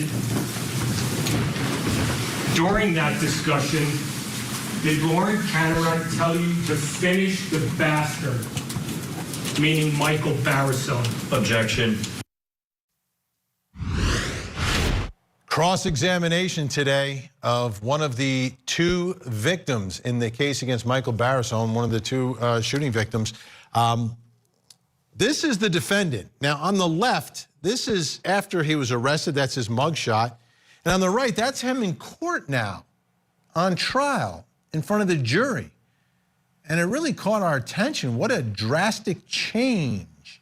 during that discussion, did Lauren Canarak tell you to finish the bastard, meaning Michael Barrisone? Objection. Cross-examination today of one of the two victims in the case against Michael Barrisone, one of the two shooting victims. This is the defendant. Now, on the left, this is after he was arrested. That's his mugshot. And on the right, that's him in court now, on trial, in front of the jury. And it really caught our attention. What a drastic change.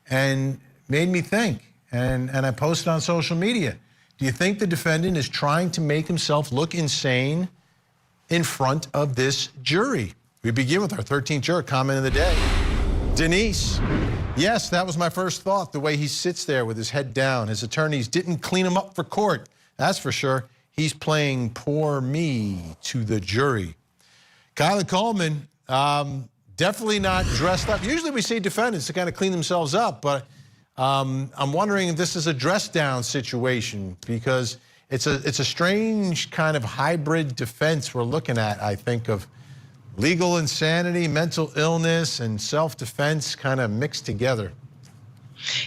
And made me think. And I posted on social media. Do you think the defendant is trying to make himself look insane in front of this jury? We begin with our 13th juror comment of the day. Denise. Yes, that was my first thought, the way he sits there with his head down. His attorneys didn't clean him up for court. That's for sure. He's playing poor me to the jury. Kyla Coleman, definitely not dressed up. Usually we see defendants to kind of clean themselves up, but I'm wondering if this is a dress down situation, because it's a strange kind of hybrid defense we're looking at, I think, of legal insanity, mental illness, and self-defense kind of mixed together.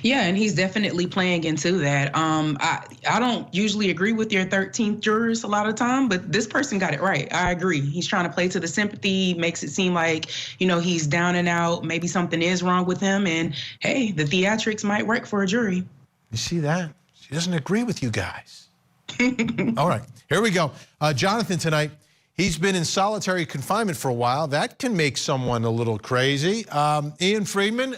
Yeah, and he's definitely playing into that. I don't usually agree with your 13th jurors a lot of time, but this person got it right. I agree. He's trying to play to the sympathy, makes it seem like, you know, he's down and out. Maybe something is wrong with him. And hey, the theatrics might work for a jury. You see that? She doesn't agree with you guys. All right, here we go. Jonathan tonight, he's been in solitary confinement for a while. That can make someone a little crazy. Ian Friedman,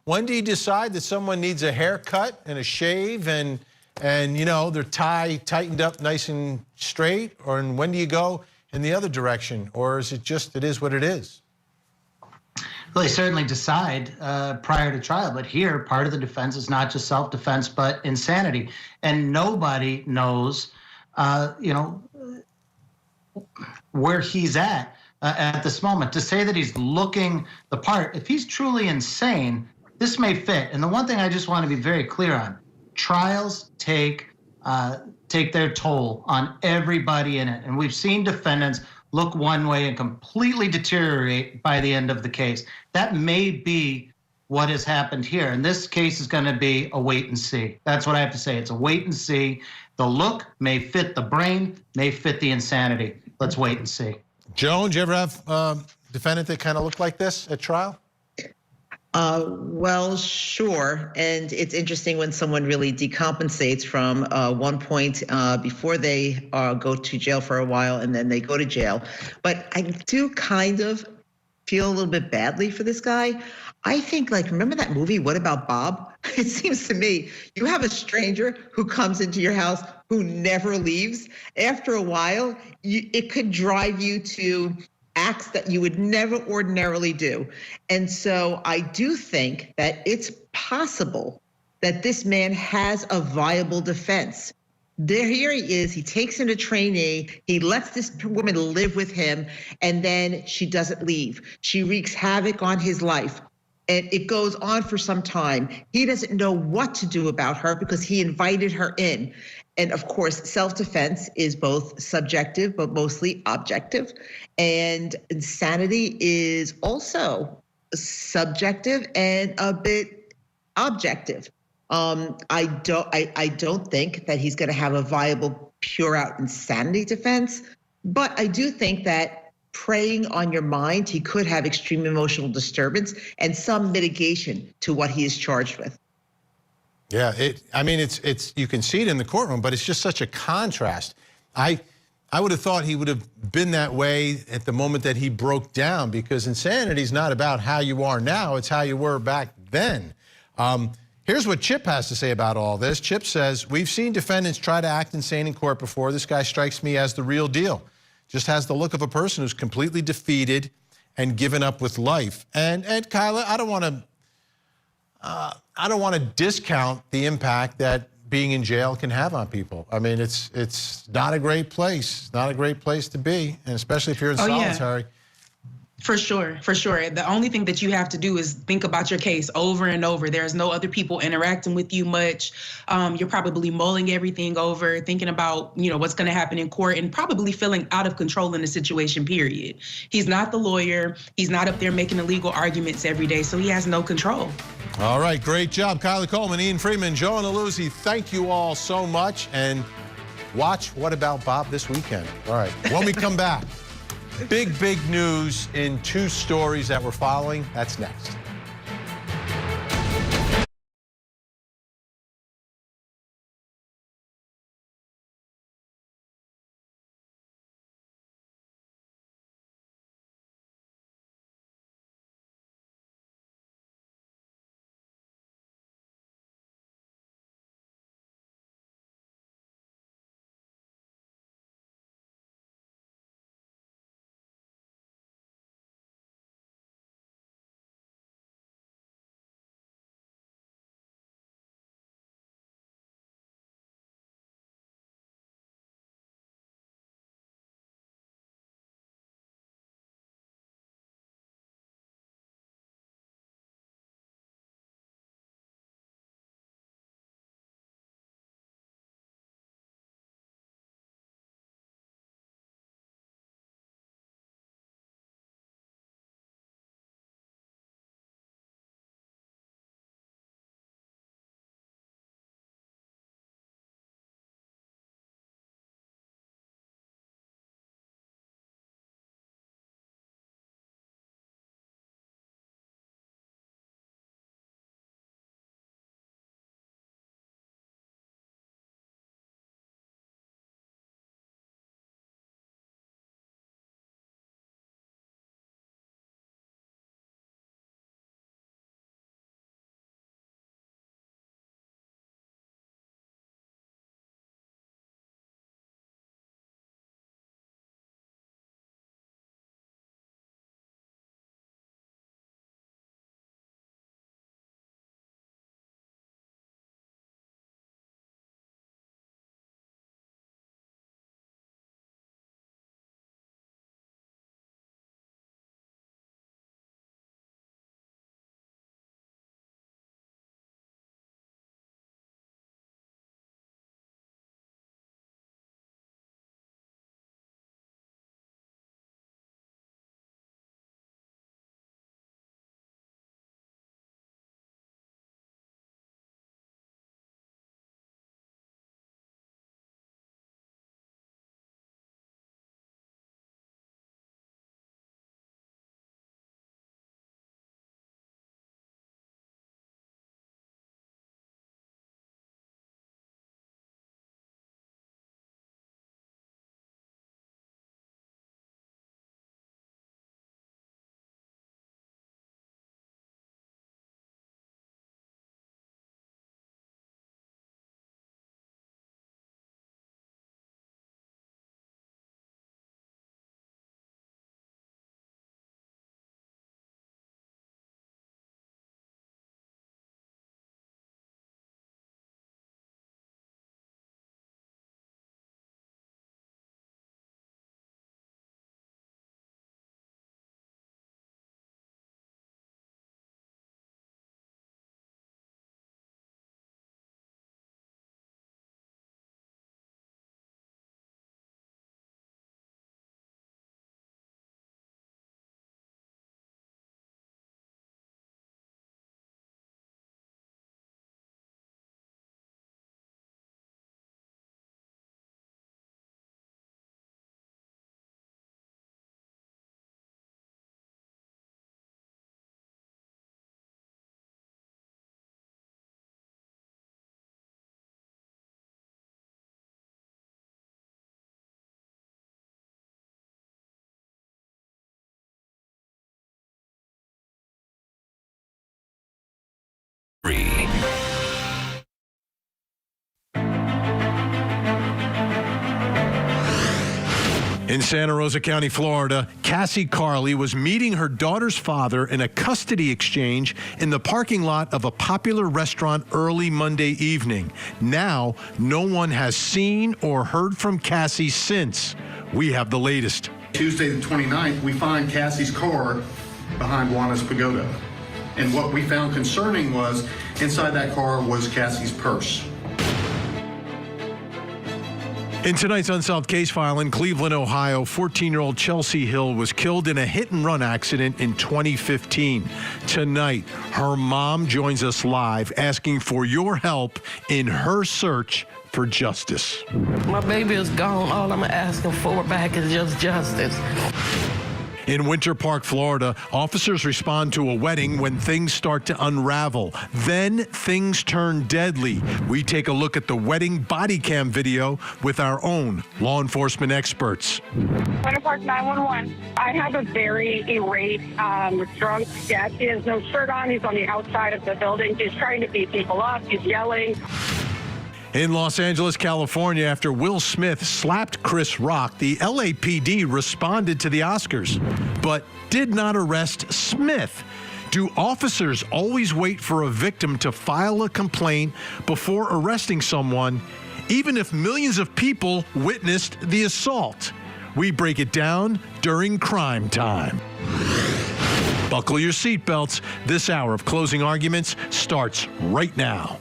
when do you decide that someone needs a haircut and a shave and you know, their tie tightened up nice and straight? Or when do you go in the other direction? Or is it just, it is what it is? Well, they certainly decide prior to trial, but here part of the defense is not just self-defense, but insanity. And nobody knows, you know, where he's at this moment. To say that he's looking the part, if he's truly insane, this may fit. And the one thing I just want to be very clear on, trials take their toll on everybody in it. And we've seen defendants look one way and completely deteriorate by the end of the case. That may be what has happened here. And this case is going to be a wait and see. That's what I have to say. It's a wait and see. The look may fit the brain, may fit the insanity. Let's wait and see. Joan, did you ever have a defendant that kind of looked like this at trial? Well, sure. And it's interesting when someone really decompensates from one point before they go to jail for a while and then they go to jail. But I do kind of feel a little bit badly for this guy. I think, like, remember that movie, What About Bob? It seems to me you have a stranger who comes into your house who never leaves. After a while, it could drive you to acts that you would never ordinarily do. And so I do think that it's possible that this man has a viable defense. Here he is, he takes him to trainee, he lets this woman live with him, and then she doesn't leave. She wreaks havoc on his life. And it goes on for some time. He doesn't know what to do about her because he invited her in. And of course, self-defense is both subjective, but mostly objective. And insanity is also subjective and a bit objective. I don't think that he's gonna have a viable, pure out insanity defense, but I do think that preying on your mind, he could have extreme emotional disturbance and some mitigation to what he is charged with. Yeah, I mean, it's you can see it in the courtroom, but it's just such a contrast. I would have thought he would have been that way at the moment that he broke down, because insanity is not about how you are now, it's how you were back then. Here's what Chip has to say about all this. Chip says, we've seen defendants try to act insane in court before. This guy strikes me as the real deal. Just has the look of a person who's completely defeated and given up with life. And Kyla, I don't want to discount the impact that being in jail can have on people. I mean, it's not a great place. It's not a great place to be, and especially if you're in solitary. Yeah. For sure, for sure. The only thing that you have to do is think about your case over and over. There's no other people interacting with you much. You're probably mulling everything over, thinking about, what's going to happen in court, and probably feeling out of control in the situation, period. He's not the lawyer. He's not up there making the legal arguments every day, so he has no control. All right, great job. Kyla Coleman, Ian Freeman, Joe Annaluzzi, thank you all so much. And watch What About Bob this weekend. All right, when we come back, big news in 2 stories that we're following. That's next. In Santa Rosa County, Florida, Cassie Carley was meeting her daughter's father in a custody exchange in the parking lot of a popular restaurant early Monday evening. Now, no one has seen or heard from Cassie since. We have the latest. Tuesday the 29th, we find Cassie's car behind Juana's Pagoda. And what we found concerning was inside that car was Cassie's purse. In tonight's unsolved case file in Cleveland, Ohio, 14-year-old Chelsea Hill was killed in a hit-and-run accident in 2015. Tonight, her mom joins us live asking for your help in her search for justice. My baby is gone. All I'm asking for back is just justice. In Winter Park, Florida, officers respond to a wedding when things start to unravel. Then things turn deadly. We take a look at the wedding body cam video with our own law enforcement experts. Winter Park 911. I have a very irate, drunk dad. He has no shirt on. He's on the outside of the building. He's trying to beat people up. He's yelling. In Los Angeles, California, after Will Smith slapped Chris Rock, the LAPD responded to the Oscars, but did not arrest Smith. Do officers always wait for a victim to file a complaint before arresting someone, even if millions of people witnessed the assault? We break it down during Crime Time. Buckle your seatbelts. This hour of closing arguments starts right now.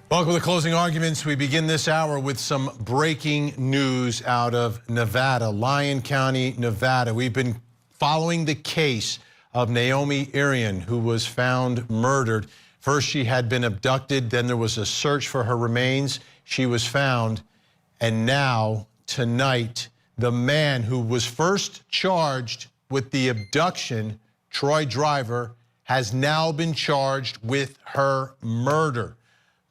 Welcome to Closing Arguments. We begin this hour with some breaking news out of Nevada, Lyon County, Nevada. We've been following the case of Naomi Irian, who was found murdered. First, she had been abducted. Then there was a search for her remains. She was found. And now, tonight, the man who was first charged with the abduction, Troy Driver, has now been charged with her murder.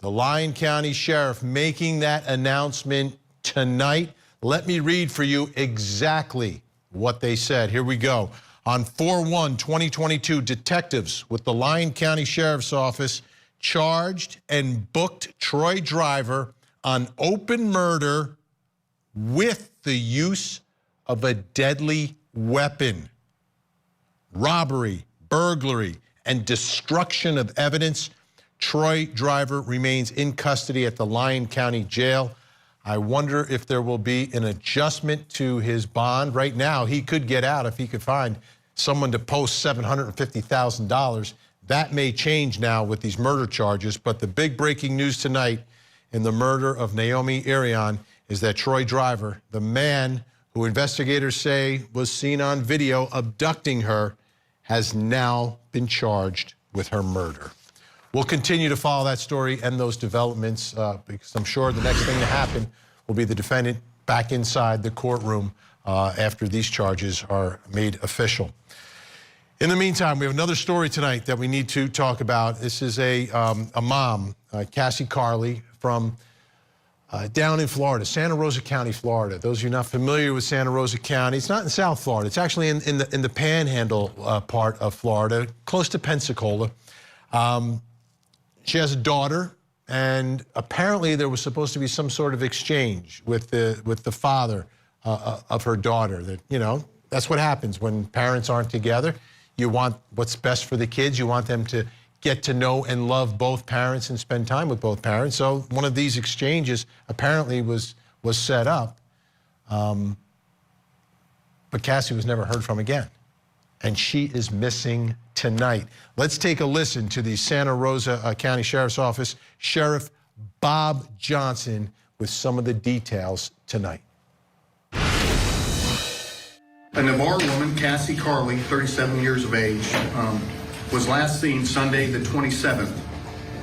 The Lyon County Sheriff making that announcement tonight. Let me read for you exactly what they said. Here we go. On 4/1/2022, detectives with the Lyon County Sheriff's Office charged and booked Troy Driver on open murder with the use of a deadly weapon. Robbery, burglary, and destruction of evidence. Troy Driver remains in custody at the Lyon County Jail. I wonder if there will be an adjustment to his bond. Right now, he could get out if he could find someone to post $750,000. That may change now with these murder charges, but the big breaking news tonight in the murder of Naomi Irian is that Troy Driver, the man who investigators say was seen on video abducting her, has now been charged with her murder. We'll continue to follow that story and those developments because I'm sure the next thing to happen will be the defendant back inside the courtroom after these charges are made official. In the meantime, we have another story tonight that we need to talk about. This is a mom, Cassie Carley, from down in Florida, Santa Rosa County, Florida. Those of you not familiar with Santa Rosa County, it's not in South Florida. It's actually in the Panhandle part of Florida, close to Pensacola. She has a daughter, and apparently there was supposed to be some sort of exchange with the father of her daughter. That, you know, that's what happens when parents aren't together. You want what's best for the kids. You want them to get to know and love both parents and spend time with both parents. So one of these exchanges apparently was set up, but Cassie was never heard from again. And she is missing tonight. Let's take a listen to the Santa Rosa County Sheriff's Office, Sheriff Bob Johnson, with some of the details tonight. A Navarre woman, Cassie Carley, 37 years of age, was last seen Sunday the 27th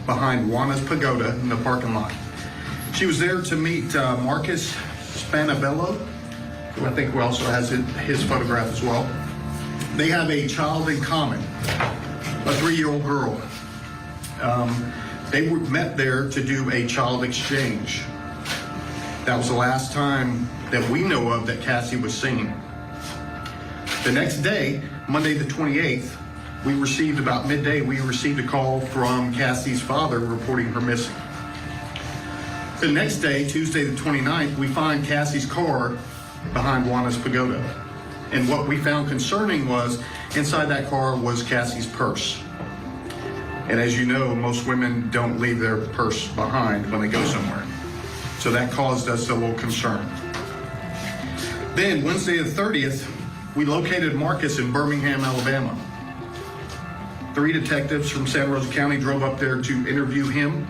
behind Juana's Pagoda in the parking lot. She was there to meet Marcus Spanabello, who I think also has his photograph as well. They have a child in common, a 3-year-old girl. They were met there to do a child exchange. That was the last time that we know of that Cassie was seen. The next day, Monday the 28th, we received about midday, we received a call from Cassie's father reporting her missing. The next day, Tuesday the 29th, we find Cassie's car behind Juana's Pagoda. And what we found concerning was inside that car was Cassie's purse. And as you know, most women don't leave their purse behind when they go somewhere. So that caused us a little concern. Then Wednesday the 30th, we located Marcus in Birmingham, Alabama. 3 detectives from Santa Rosa County drove up there to interview him.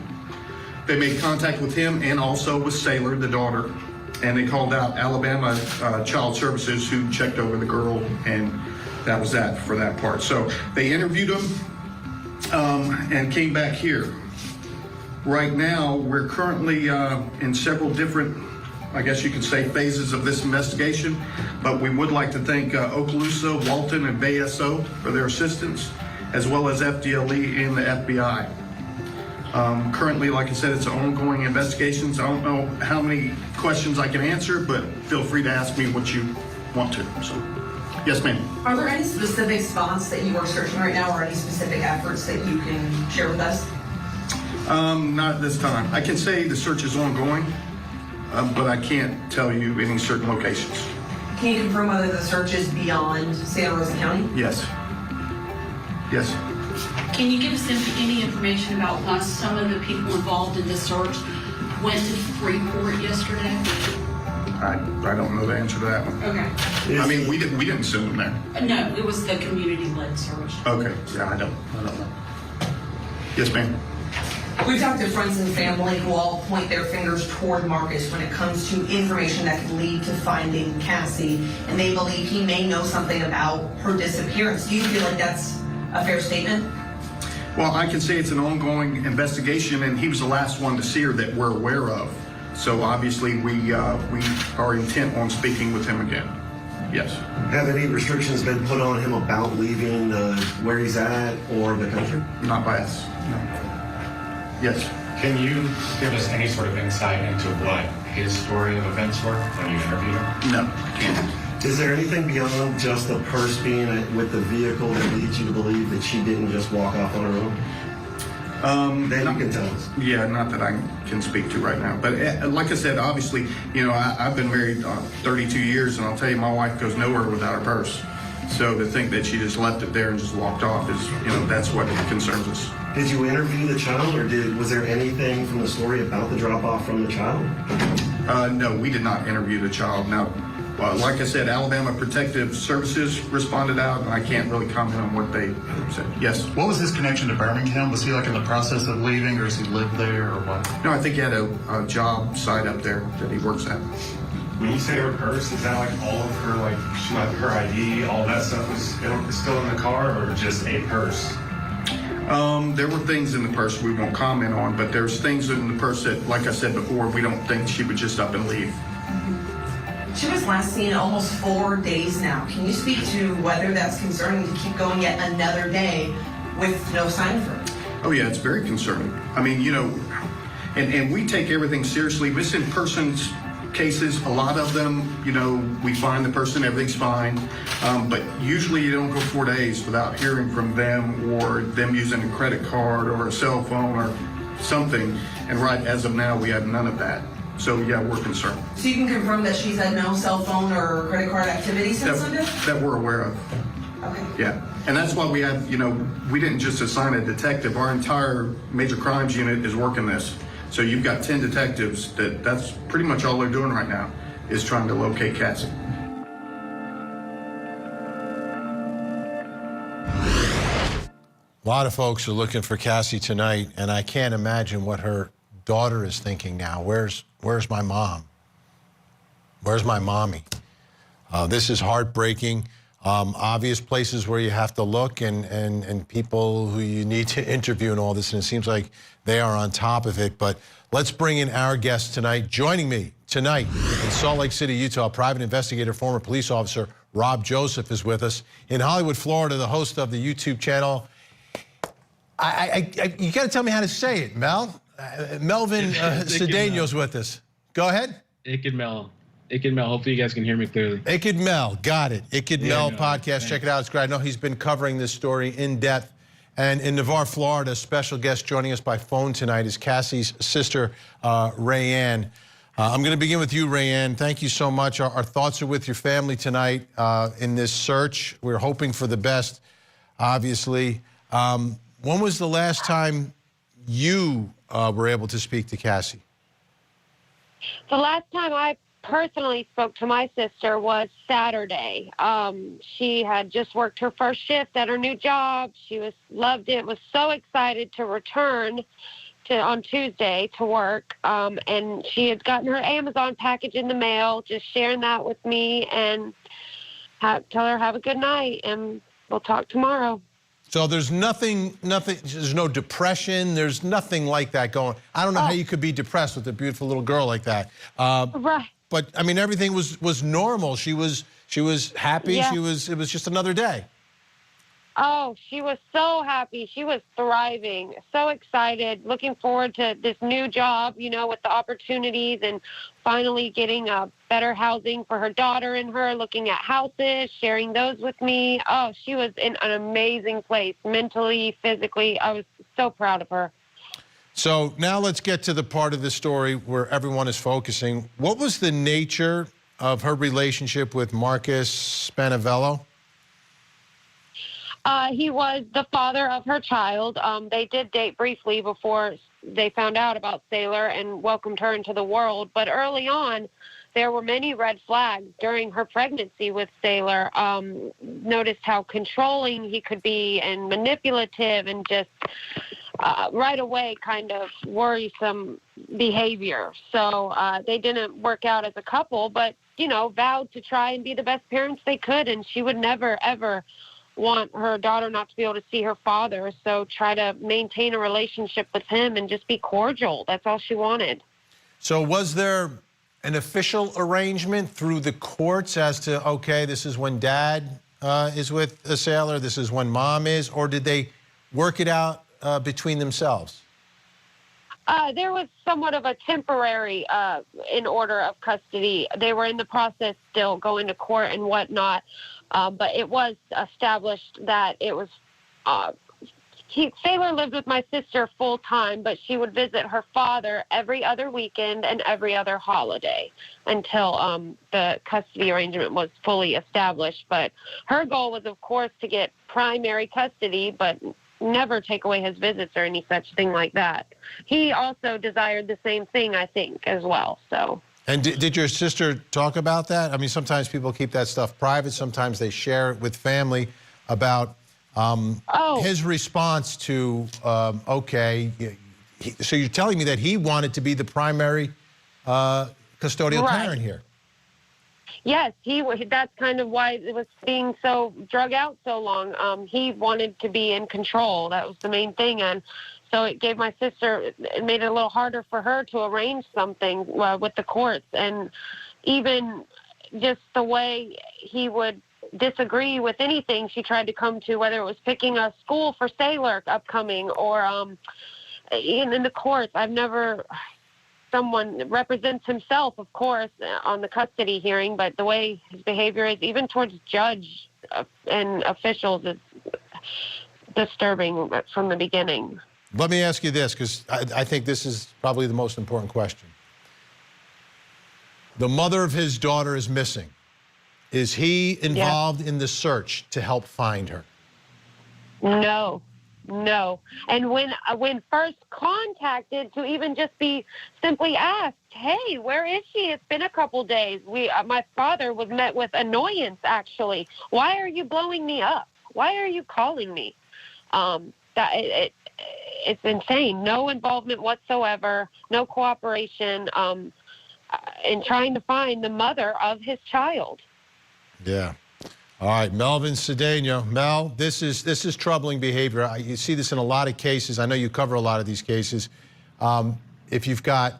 They made contact with him and also with Sailor, the daughter, and they called out Alabama Child Services, who checked over the girl, and that was that for that part. So they interviewed him and came back here. Right now, we're currently in several different, I guess you could say, phases of this investigation, but we would like to thank Okaloosa, Walton, and Bay SO for their assistance, as well as FDLE and the FBI. Currently, like I said, it's ongoing investigations. I don't know how many questions I can answer, but feel free to ask me what you want to. So, yes, ma'am. Are there any specific spots that you are searching right now, or any specific efforts that you can share with us? Not at this time. I can say the search is ongoing, but I can't tell you any certain locations. Can you confirm whether the search is beyond Santa Rosa County? Yes. Yes. Can you give us any information about why some of the people involved in the search went to Freeport yesterday? I don't know the answer to that one. Okay. I mean, we didn't send them there. No, it was the community-led search. Okay. Yeah, I don't know. Yes, ma'am. We've talked to friends and family who all point their fingers toward Marcus when it comes to information that could lead to finding Cassie, and they believe he may know something about her disappearance. Do you feel like that's a fair statement? Well, I can say it's an ongoing investigation, and he was the last one to see her that we're aware of. So obviously, we are intent on speaking with him again. Yes. Have any restrictions been put on him about leaving where he's at or the country? Not by us. No. Yes. Can you give us any sort of insight into what his story of events were when you interviewed him? No, I can't. Is there anything beyond just the purse being with the vehicle that leads you to believe that she didn't just walk off on her own? That you can tell us. Yeah, not that I can speak to right now. But like I said, obviously, you know, I've been married 32 years, and I'll tell you, my wife goes nowhere without her purse. So to think that she just left it there and just walked off is, you know, that's what concerns us. Did you interview the child, or was there anything from the story about the drop-off from the child? No, we did not interview the child. Now, like I said, Alabama Protective Services responded out, and I can't really comment on what they said. Yes. What was his connection to Birmingham? Was he like in the process of leaving, or does he live there, or what? No, I think he had a job site up there that he works at. When you say her purse, is that like all of her, like she left her ID, all that stuff was still in the car, or just a purse? There were things in the purse we won't comment on, but there's things in the purse that, like I said before, we don't think she would just up and leave. She was last seen almost 4 days now. Can you speak to whether that's concerning to keep going yet another day with no sign of her? Oh yeah, it's very concerning. I mean, you know, and we take everything seriously. Missing persons cases, a lot of them, you know, we find the person, everything's fine. But usually you don't go 4 days without hearing from them or them using a credit card or a cell phone or something. And right as of now, we have none of that. So yeah, we're concerned. So you can confirm that she's had no cell phone or credit card activity since Sunday? That we're aware of. Okay. Yeah. And that's why we have, you know, we didn't just assign a detective. Our entire major crimes unit is working this. So you've got 10 detectives that's pretty much all they're doing right now is trying to locate Cassie. A lot of folks are looking for Cassie tonight, and I can't imagine what her daughter is thinking now. Where's my mom? Where's my mommy? This is heartbreaking. Obvious places where you have to look and people who you need to interview and all this, and it seems like they are on top of it. But let's bring in our guest tonight. Joining me tonight in Salt Lake City, Utah, private investigator, former police officer Rob Joseph is with us. In Hollywood, Florida, the host of the YouTube channel. You got to tell me how to say it, Mel. Melvin Cedeno's with us. Go ahead. Iked Mel. Hopefully you guys can hear me clearly. Iked Mel. Got it. Iked Mel podcast. Check it out. It's great. I know he's been covering this story in depth And in Navarre, Florida, special guest joining us by phone tonight is Cassie's sister, Rayanne. I'm going to begin with you, Rayanne. Thank you so much. Our thoughts are with your family tonight in this search. We're hoping for the best, obviously. When was the last time you were able to speak to Cassie? The last time I personally spoke to my sister was Saturday. She had just worked her first shift at her new job. She loved it, was so excited to return on Tuesday to work. And she had gotten her Amazon package in the mail, just sharing that with me, and tell her have a good night, and we'll talk tomorrow. So there's nothing, there's no depression, there's nothing like that going. I don't know how you could be depressed with a beautiful little girl like that. Right. But I mean, everything was normal. She was happy. Yeah. It was just another day. Oh, she was so happy. She was thriving, so excited, looking forward to this new job, you know, with the opportunities and finally getting better housing for her daughter and her, looking at houses, sharing those with me. Oh, she was in an amazing place, mentally, physically. I was so proud of her. So now let's get to the part of the story where everyone is focusing. What was the nature of her relationship with Marcus Spanavello? He was the father of her child. They did date briefly before they found out about Saylor and welcomed her into the world. But early on, there were many red flags during her pregnancy with Saylor. Noticed how controlling he could be and manipulative and just right away kind of worrisome behavior. So they didn't work out as a couple, but, you know, vowed to try and be the best parents they could. And she would never, ever want her daughter not to be able to see her father. So try to maintain a relationship with him and just be cordial. That's all she wanted. So was there an official arrangement through the courts as to, okay, this is when dad is with a Saylor, this is when mom is, or did they work it out between themselves? There was somewhat of a temporary in order of custody. They were in the process still going to court and whatnot, but it was established that it was Saylor lived with my sister full time, but she would visit her father every other weekend and every other holiday until the custody arrangement was fully established. But her goal was, of course, to get primary custody, but never take away his visits or any such thing like that. He also desired the same thing, I think, as well. So. And did your sister talk about that? I mean, sometimes people keep that stuff private. Sometimes they share it with family about his response to, okay, so you're telling me that he wanted to be the primary custodial parent here? Yes, that's kind of why it was being so drug out so long. He wanted to be in control. That was the main thing. And so it gave my sister, it made it a little harder for her to arrange something with the courts. And even just the way he would disagree with anything she tried to come to, whether it was picking a school for Saylor upcoming or in the courts. I've never... Someone represents himself, of course, on the custody hearing, but the way his behavior is, even towards judge and officials, is disturbing from the beginning. Let me ask you this, because I think this is probably the most important question. The mother of his daughter is missing. Is he involved in the search to help find her? No. And when first contacted, to even just be simply asked, hey, where is she? It's been a couple days. My father was met with annoyance, actually. Why are you blowing me up? Why are you calling me? It's insane. No involvement whatsoever, no cooperation in trying to find the mother of his child. Yeah. All right, Melvin Cedeno. Mel, this is troubling behavior. You see this in a lot of cases. I know you cover a lot of these cases. If you've got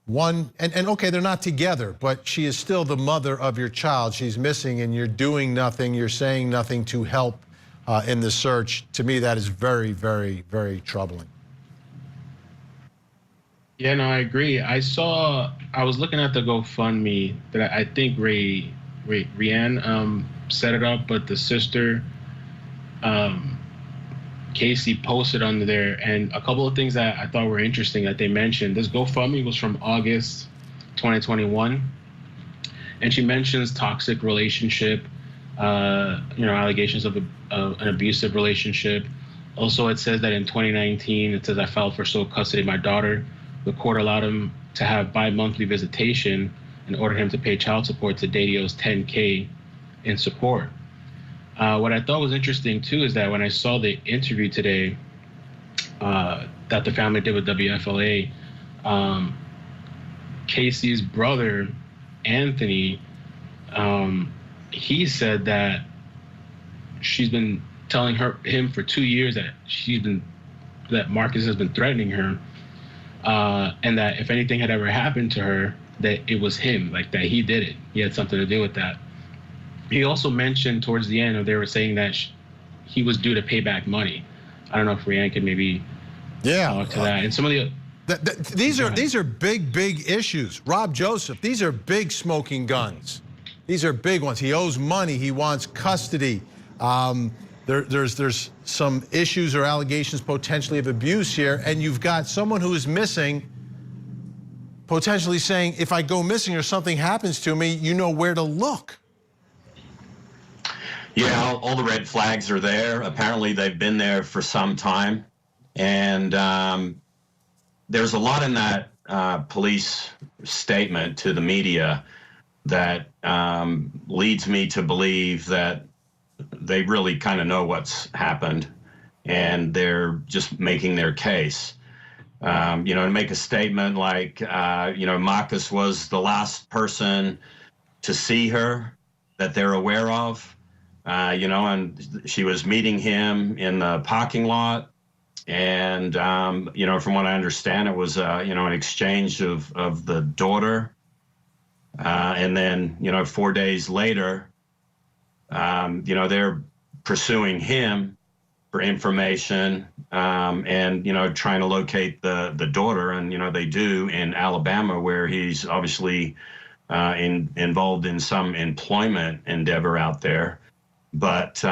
one, and okay, they're not together, but she is still the mother of your child. She's missing, and you're doing nothing. You're saying nothing to help in the search. To me, that is very, very, very troubling. Yeah, no, I agree. I was looking at the GoFundMe that I think Rayanne set it up, but the sister Casey posted under there, and a couple of things that I thought were interesting that they mentioned. This GoFundMe was from August 2021, and she mentions toxic relationship, allegations of an abusive relationship. Also, it says that in 2019, it says I filed for sole custody of my daughter. The court allowed him to have bi-monthly visitation and ordered him to pay child support to Dadio's $10K in support. What I thought was interesting too is that when I saw the interview today that the family did with WFLA, Casey's brother, Anthony, he said that she's been telling him for 2 years that Marcus has been threatening her, and that if anything had ever happened to her, that it was him, like that he did it. He had something to do with that. He also mentioned towards the end, they were saying that he was due to pay back money. I don't know if Rianne could maybe talk to that. And some of the these are big issues. Rob Joseph, these are big smoking guns. These are big ones. He owes money. He wants custody. There's some issues or allegations potentially of abuse here, and you've got someone who is missing, potentially saying, if I go missing or something happens to me, you know where to look. Yeah, all the red flags are there. Apparently they've been there for some time. And there's a lot in that police statement to the media that leads me to believe that they really kind of know what's happened and they're just making their case. To make a statement like, Marcus was the last person to see her that they're aware of, and she was meeting him in the parking lot. And, from what I understand, it was, an exchange of the daughter. And then, 4 days later, they're pursuing him for information and, trying to locate the daughter. And, they do in Alabama, where he's obviously involved in some employment endeavor out there. But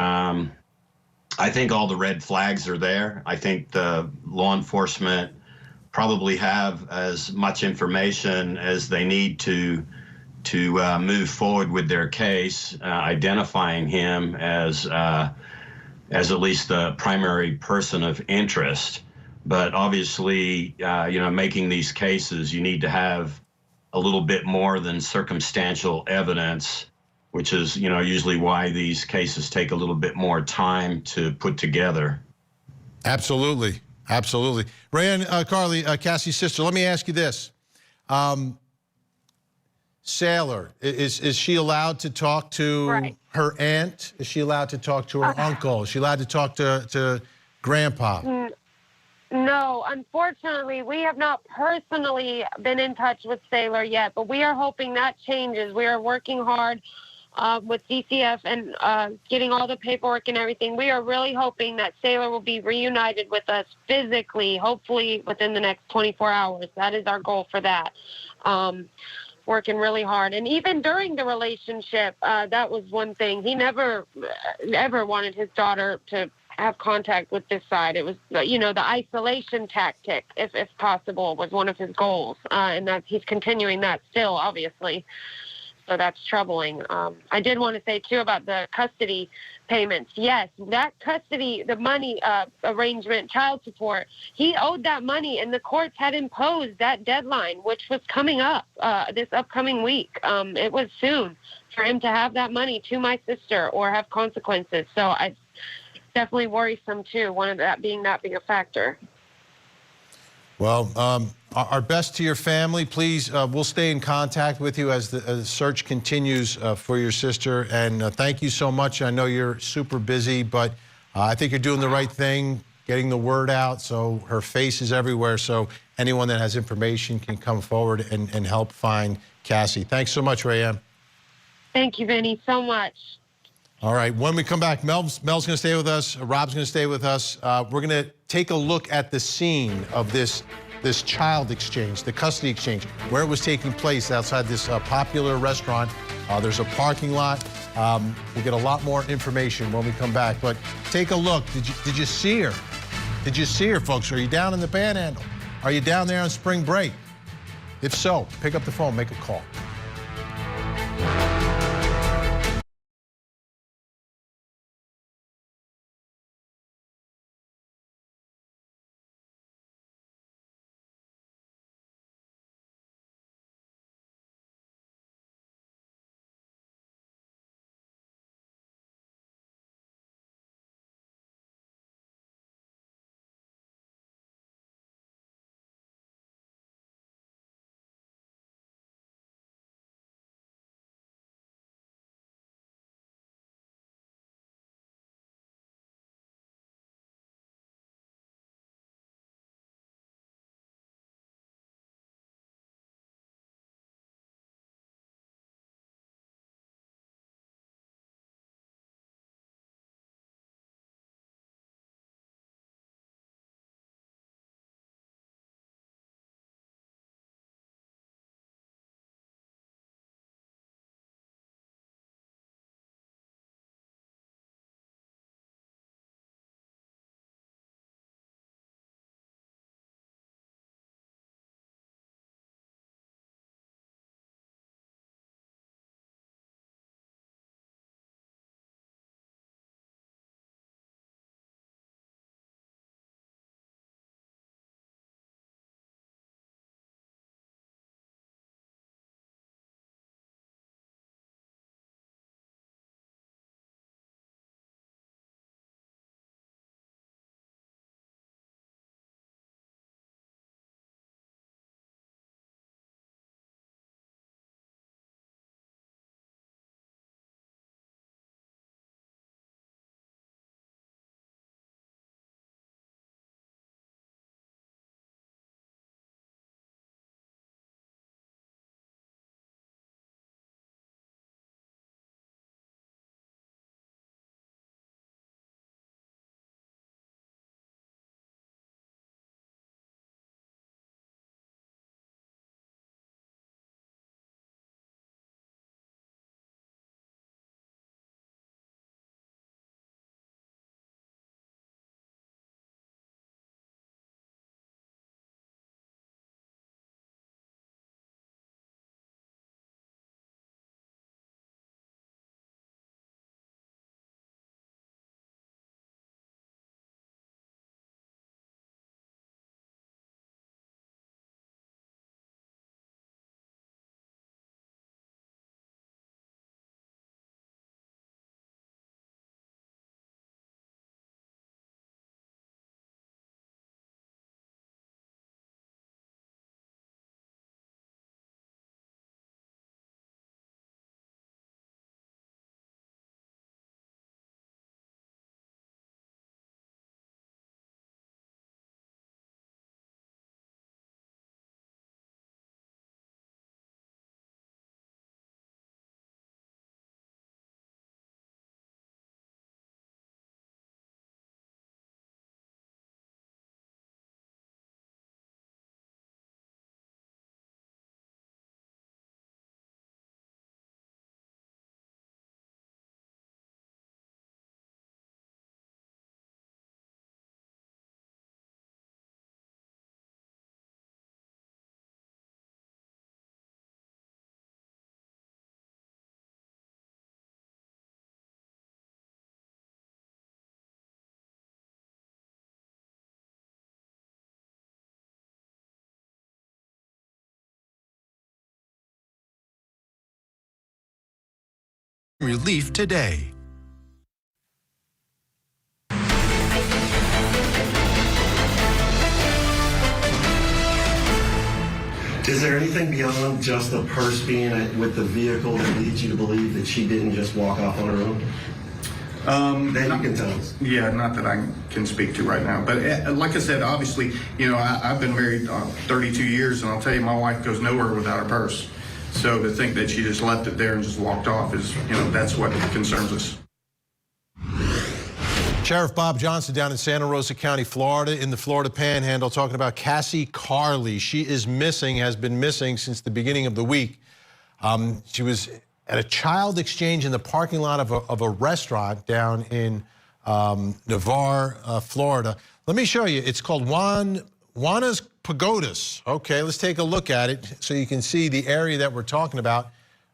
I think all the red flags are there. I think the law enforcement probably have as much information as they need to move forward with their case, identifying him as at least the primary person of interest. But obviously, making these cases, you need to have a little bit more than circumstantial evidence, which is, usually why these cases take a little bit more time to put together. Absolutely. Absolutely. Rayanne, Carly, Cassie's sister, let me ask you this. Sailor, is she allowed to talk to her aunt? Is she allowed to talk to her uncle? Is she allowed to talk to Grandpa? No, unfortunately, we have not personally been in touch with Sailor yet, but we are hoping that changes. We are working hard with DCF and getting all the paperwork and everything. We are really hoping that Sailor will be reunited with us physically, hopefully within the next 24 hours. That is our goal for that. Working really hard. And even during the relationship, that was one thing. He never, ever wanted his daughter to have contact with this side. It was, the isolation tactic, if possible, was one of his goals. And that he's continuing that still, obviously. So that's troubling. I did want to say, too, about the custody payments. Yes, that custody, the money arrangement, child support, he owed that money, and the courts had imposed that deadline, which was coming up this upcoming week. It was soon for him to have that money to my sister or have consequences. So it's definitely worrisome, too, one of that being a factor. Well, our best to your family. Please, we'll stay in contact with you as the search continues for your sister. And thank you so much. I know you're super busy, but I think you're doing the right thing, getting the word out. So her face is everywhere. So anyone that has information can come forward and help find Cassie. Thanks so much, Rayanne. Thank you, Vinny, so much. All right, when we come back, Mel's going to stay with us. Rob's going to stay with us. We're going to take a look at the scene of this child exchange, the custody exchange, where it was taking place outside this popular restaurant. There's a parking lot. We'll get a lot more information when we come back. But take a look. Did you see her? Did you see her, folks? Are you down in the Panhandle? Are you down there on spring break? If so, pick up the phone, make a call. Relief today. Is there anything beyond just the purse being with the vehicle that leads you to believe that she didn't just walk off on her own? That you can tell us. Yeah, not that I can speak to right now. But like I said, obviously, you know, I've been married 32 years, and I'll tell you, my wife goes nowhere without her purse. So to think that she just left it there and just walked off is, you know, that's what concerns us. Sheriff Bob Johnson down in Santa Rosa County, Florida, in the Florida Panhandle, talking about Cassie Carley. She is missing, has been missing since the beginning of the week. She was at a child exchange in the parking lot of a restaurant down in Navarre, Florida. Let me show you. It's called Juana's Pagodas. Okay, let's take a look at it so you can see the area that we're talking about.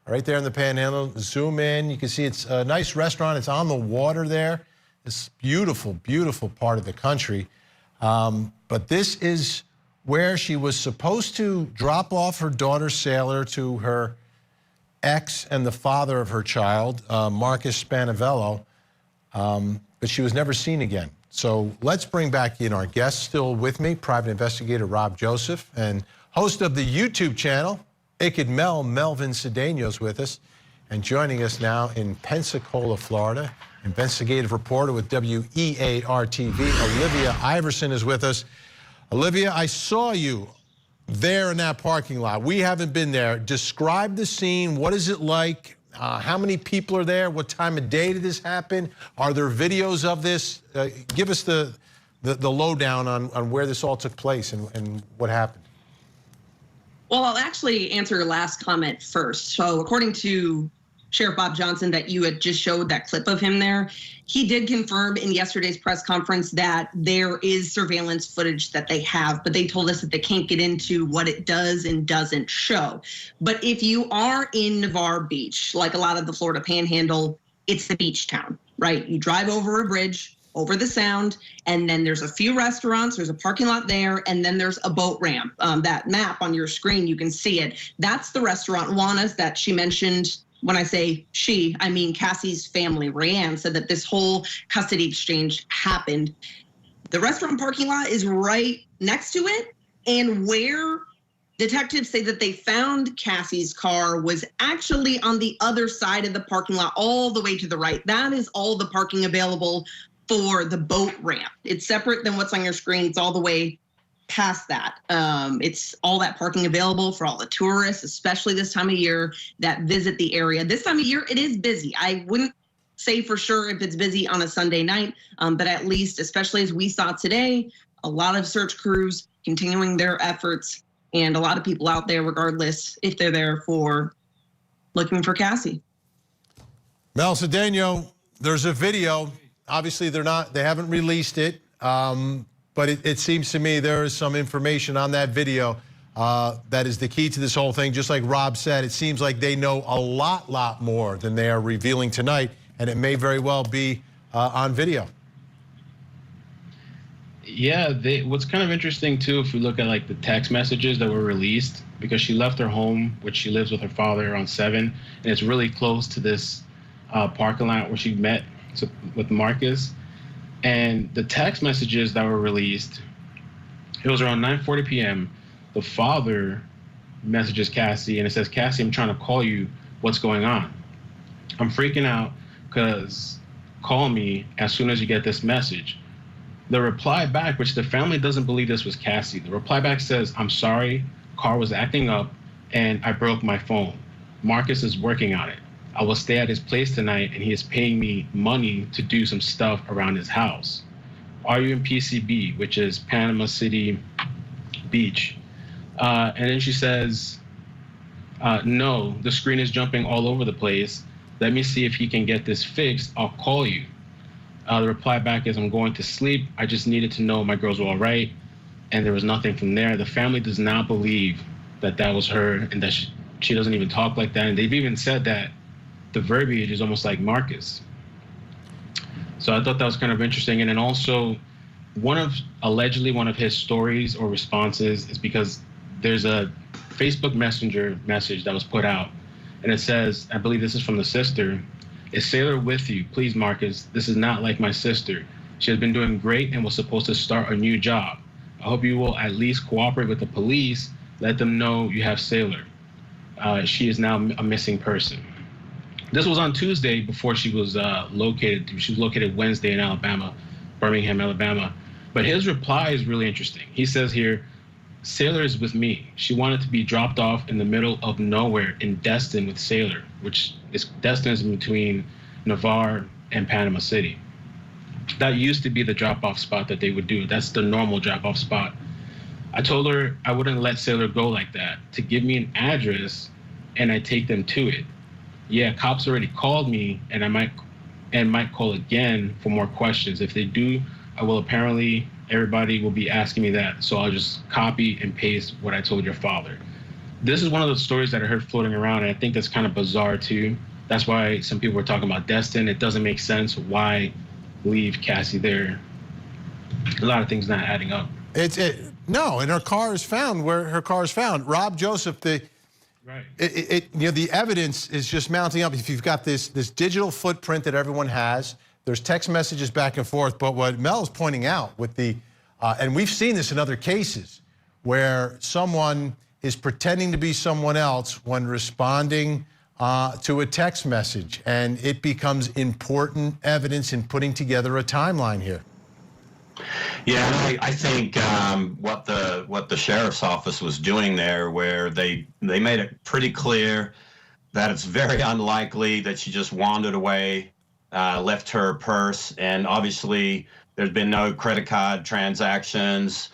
Right there in the Panhandle. Zoom in. You can see it's a nice restaurant. It's on the water there. It's beautiful, beautiful part of the country. But this is where she was supposed to drop off her daughter Sailor to her ex and the father of her child, Marcus Spanavello, but she was never seen again. So let's bring back in our guest, still with me, private investigator Rob Joseph, and host of the YouTube channel, It Melvin Cedeno's with us, and joining us now in Pensacola, Florida, investigative reporter with WEAR-TV, Olivia Iverson is with us. Olivia, I saw you there in that parking lot. We haven't been there. Describe the scene. What is it like? How many people are there? What time of day did this happen? Are there videos of this? Give us the lowdown on where this all took place and what happened. Well, I'll actually answer your last comment first. So according to Sheriff Bob Johnson that you had just showed that clip of him there, he did confirm in yesterday's press conference that there is surveillance footage that they have, but they told us that they can't get into what it does and doesn't show. But if you are in Navarre Beach, like a lot of the Florida Panhandle, it's the beach town, right? You drive over a bridge, over the Sound, and then there's a few restaurants, there's a parking lot there, and then there's a boat ramp. That map on your screen, you can see it. That's the restaurant Juana's that she mentioned. When I say she, I mean Cassie's family. Rayanne said that this whole custody exchange happened. The restaurant parking lot is right next to it, and where detectives say that they found Cassie's car was actually on the other side of the parking lot, all the way to the right. That is all the parking available for the boat ramp. It's separate than what's on your screen. It's all the way past that. It's all that parking available for all the tourists, especially this time of year that visit the area. This time of year, it is busy. I wouldn't say for sure if it's busy on a Sunday night, but at least, especially as we saw today, a lot of search crews continuing their efforts and a lot of people out there, regardless if they're there for looking for Cassie. Mel Cedeno, there's a video. Obviously, they haven't released it. But it seems to me there is some information on that video that is the key to this whole thing. Just like Rob said, it seems like they know a lot more than they are revealing tonight, and it may very well be on video. Yeah, what's kind of interesting too, if we look at like the text messages that were released, because she left her home, which she lives with her father, around 7, and it's really close to this parking lot where she met with Marcus. And the text messages that were released, it was around 9:40 p.m. The father messages Cassie, and it says, "Cassie, I'm trying to call you. What's going on? I'm freaking out because call me as soon as you get this message." The reply back, which the family doesn't believe this was Cassie, the reply back says, "I'm sorry, car was acting up and I broke my phone. Marcus is working on it. I will stay at his place tonight, and he is paying me money to do some stuff around his house. Are you in PCB, which is Panama City Beach?" And then she says, "No, the screen is jumping all over the place. Let me see if he can get this fixed. I'll call you." The reply back is, "I'm going to sleep. I just needed to know my girls were all right." And there was nothing from there. The family does not believe that that was her and that she doesn't even talk like that. And they've even said that the verbiage is almost like Marcus. So I thought that was kind of interesting. And then also, allegedly one of his stories or responses is because there's a Facebook Messenger message that was put out, and it says, I believe this is from the sister, "Is Sailor with you? Please, Marcus, this is not like my sister. She has been doing great and was supposed to start a new job. I hope you will at least cooperate with the police. Let them know you have Sailor. She is now a missing person." This was on Tuesday before she was located. She was located Wednesday in Alabama, Birmingham, Alabama. But his reply is really interesting. He says here, "Sailor is with me. She wanted to be dropped off in the middle of nowhere in Destin with Sailor," which is Destin is in between Navarre and Panama City. That used to be the drop-off spot that they would do. That's the normal drop-off spot. "I told her I wouldn't let Sailor go like that, to give me an address and I take them to it. Yeah, cops already called me and might call again for more questions. If they do, I will apparently everybody will be asking me that, so I'll just copy and paste what I told your father. This is one of those stories that I heard floating around, and I think that's kind of bizarre too. That's why some people were talking about Destin. It doesn't make sense. Why leave Cassie there? A lot of things not adding up. No, and her car is found where her car is found. Rob Joseph, the evidence is just mounting up. If you've got this digital footprint that everyone has, there's text messages back and forth. But what Mel is pointing out with and we've seen this in other cases where someone is pretending to be someone else when responding to a text message, and it becomes important evidence in putting together a timeline here. Yeah, I think what the sheriff's office was doing there, where they made it pretty clear that it's very unlikely that she just wandered away, left her purse, and obviously there's been no credit card transactions.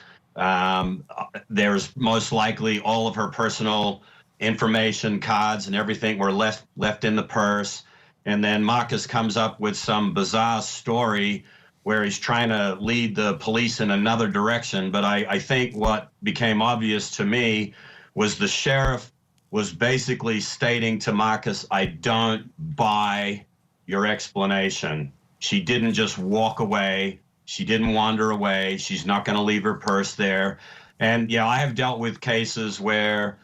There's most likely all of her personal information, cards and everything were left in the purse. And then Marcus comes up with some bizarre story where he's trying to lead the police in another direction. But I think what became obvious to me was the sheriff was basically stating to Marcus, I don't buy your explanation. She didn't just walk away. She didn't wander away. She's not going to leave her purse there. And yeah, I have dealt with cases where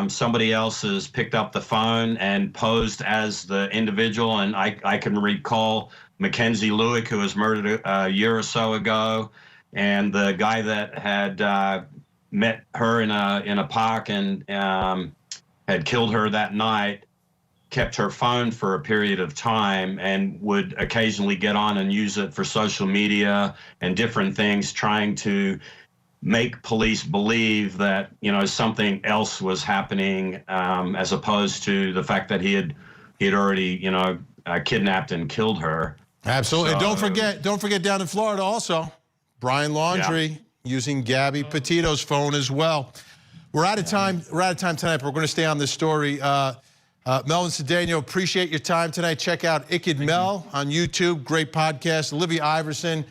somebody else has picked up the phone and posed as the individual. And I can recall Mackenzie Lewick, who was murdered a year or so ago, and the guy that had met her in a park and had killed her that night kept her phone for a period of time and would occasionally get on and use it for social media and different things, trying to make police believe that, you know, something else was happening, as opposed to the fact that he had already, you know, kidnapped and killed her. Absolutely. So, and don't forget down in Florida also, Brian Laundrie using Gabby Petito's phone as well. We're out of time. We're out of time tonight, but we're going to stay on this story. Melvin Cedeno, appreciate your time tonight. Check out Ikid Mel on YouTube. Great podcast. Olivia Iverson,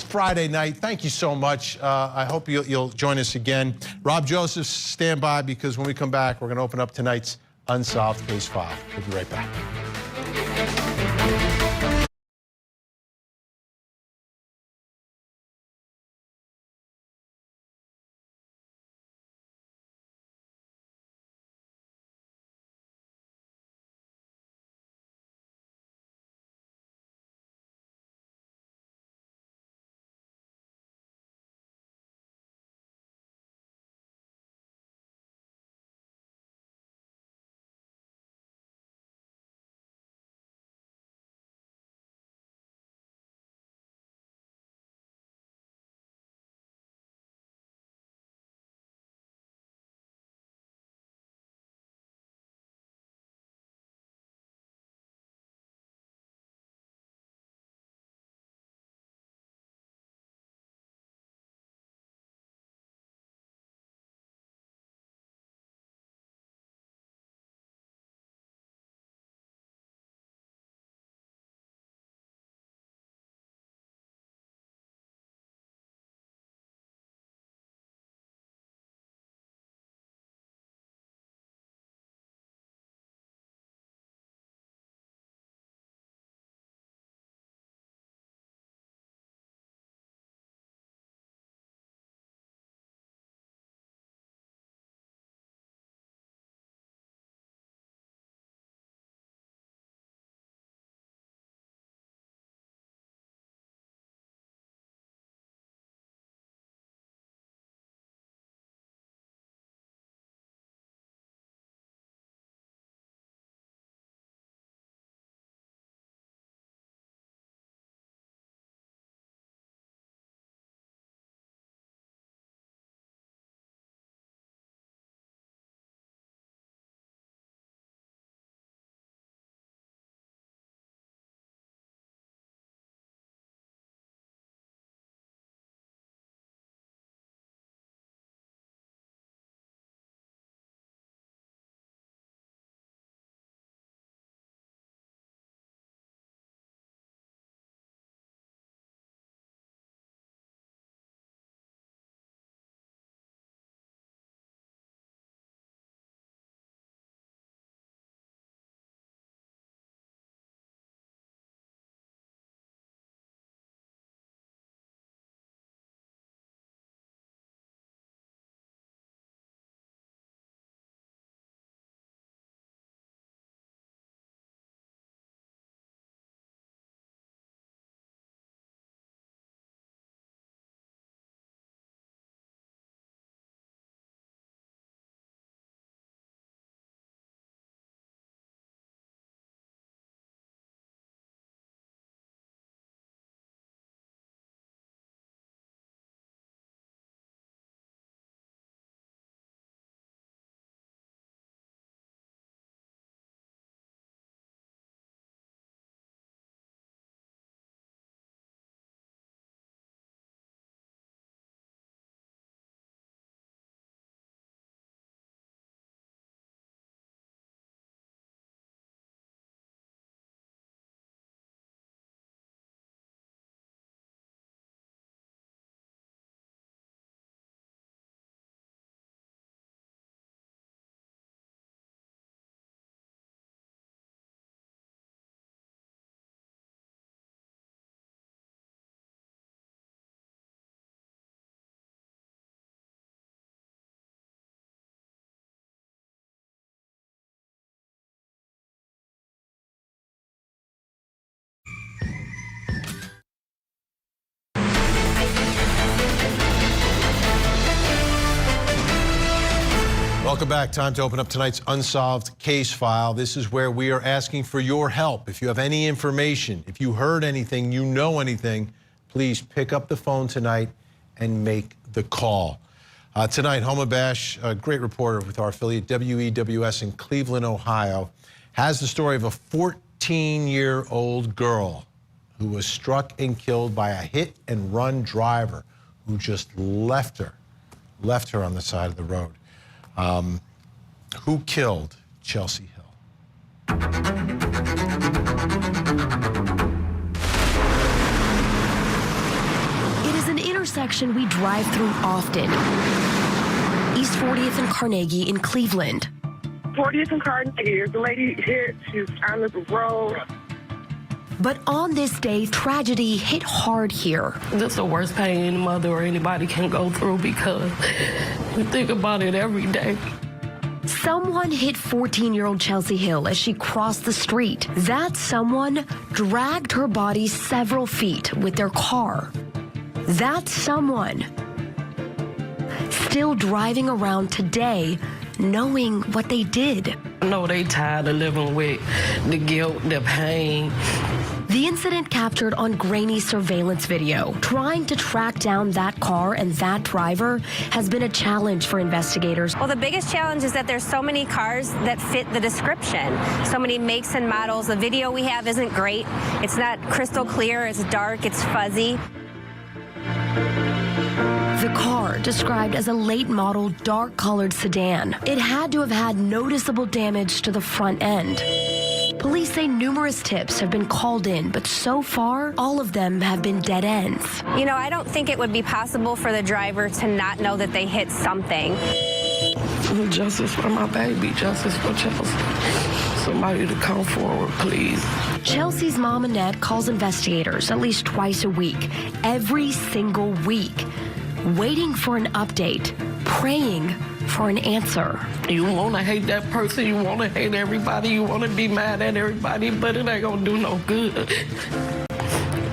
Friday night. Thank you so much. I hope you'll join us again. Rob Joseph, stand by, because when we come back, we're going to open up tonight's Unsolved Case File. We'll be right back. Welcome back. Time to open up tonight's unsolved case file. This is where we are asking for your help. If you have any information, if you heard anything, you know anything, please pick up the phone tonight and make the call. Tonight, Homa Bash, a great reporter with our affiliate WEWS in Cleveland, Ohio, has the story of a 14-year-old girl who was struck and killed by a hit-and-run driver who just left her on the side of the road. Who killed Chelsea Hill? It is an intersection we drive through often. East 40th and Carnegie in Cleveland. 40th and Carnegie, the lady hit, she's on the road. But on this day, tragedy hit hard here. This is the worst pain any mother or anybody can go through because we think about it every day. Someone hit 14-year-old Chelsea Hill as she crossed the street. That someone dragged her body several feet with their car. That someone still driving around today knowing what they did. I know they tired of living with the guilt, the pain. The incident captured on grainy surveillance video. Trying to track down that car and that driver has been a challenge for investigators. Well, the biggest challenge is that there's so many cars that fit the description. So many makes and models. The video we have isn't great. It's not crystal clear. It's dark. It's fuzzy. The car, described as a late model, dark-colored sedan. It had to have had noticeable damage to the front end. Police say numerous tips have been called in, but so far, all of them have been dead ends. You know, I don't think it would be possible for the driver to not know that they hit something. Justice for my baby, justice for Chelsea. Somebody to come forward, please. Chelsea's mom, Annette, calls investigators at least twice a week, every single week, waiting for an update, praying for an answer. You want to hate that person, you want to hate everybody, you want to be mad at everybody, but it ain't going to do no good.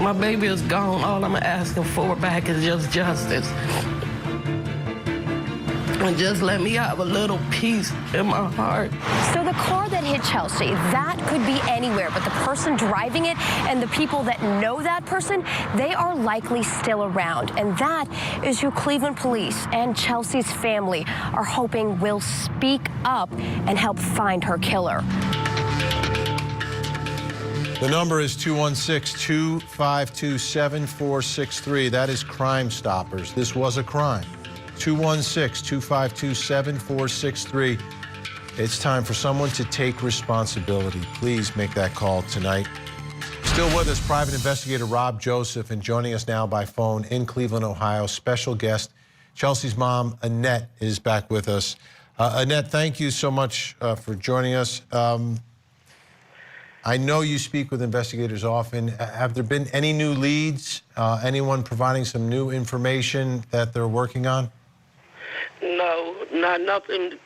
My baby is gone. All I'm asking for back is just justice. And just let me have a little peace in my heart. So the car that hit Chelsea, that could be anywhere, but the person driving it and the people that know that person, they are likely still around. And that is who Cleveland police and Chelsea's family are hoping will speak up and help find her killer. The number is 216-252-7463. That is Crime Stoppers. This was a crime. 216-252-7463. It's time for someone to take responsibility. Please make that call tonight. Still with us, private investigator Rob Joseph, and joining us now by phone in Cleveland, Ohio, special guest Chelsea's mom, Annette, is back with us. Annette, thank you so much for joining us. I know you speak with investigators often. Have there been any new leads? Anyone providing some new information that they're working on? No, nothing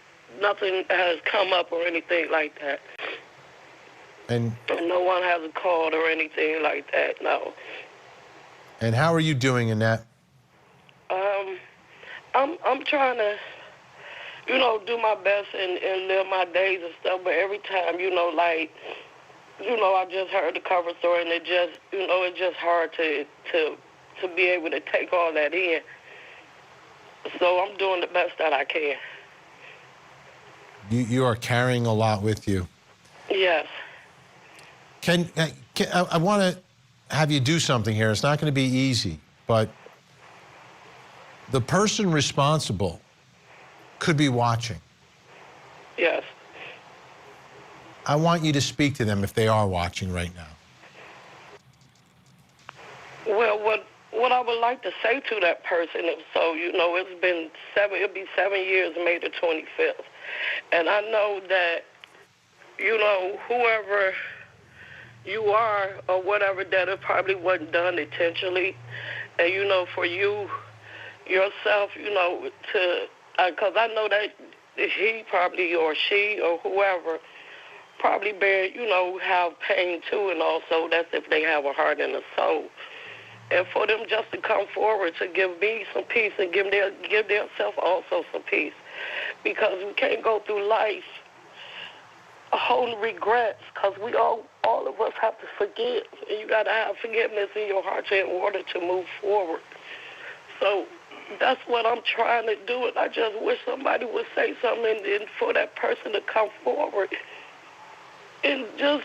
has come up or anything like that. And no one has called or anything like that, no. And how are you doing, Annette? I'm trying to, do my best and live my days and stuff, but every time, I just heard the cover story and it just, it's just hard to be able to take all that in. So I'm doing the best that I can. You are carrying a lot with you. Yes. I want to have you do something here. It's not going to be easy, but the person responsible could be watching. Yes. I want you to speak to them if they are watching right now. Well, what I would like to say to that person is, it's been it'll be 7 years, May the 25th. And I know that, whoever you are or whatever, that it probably wasn't done intentionally. And, for you, yourself, because I know that he probably or she or whoever probably have pain too, and also that's if they have a heart and a soul. And for them just to come forward to give me some peace and give themselves also some peace. because we can't go through life holding regrets, because we all of us have to forgive, and you got to have forgiveness in your heart in order to move forward. So that's what I'm trying to do, and I just wish somebody would say something and for that person to come forward and just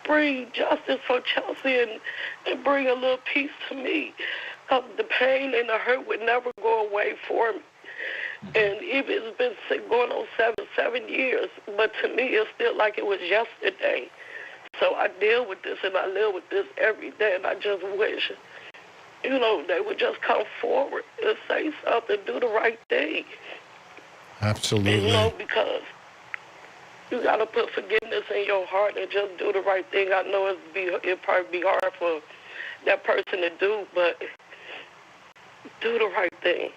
bring justice for Chelsea and bring a little peace to me. Because the pain and the hurt would never go away for me. And it's been going on seven years, but to me it's still like it was yesterday. So I deal with this and I live with this every day, and I just wish, they would just come forward and say something, do the right thing. Absolutely. Because you got to put forgiveness in your heart and just do the right thing. I know it'd probably be hard for that person to do, but do the right thing.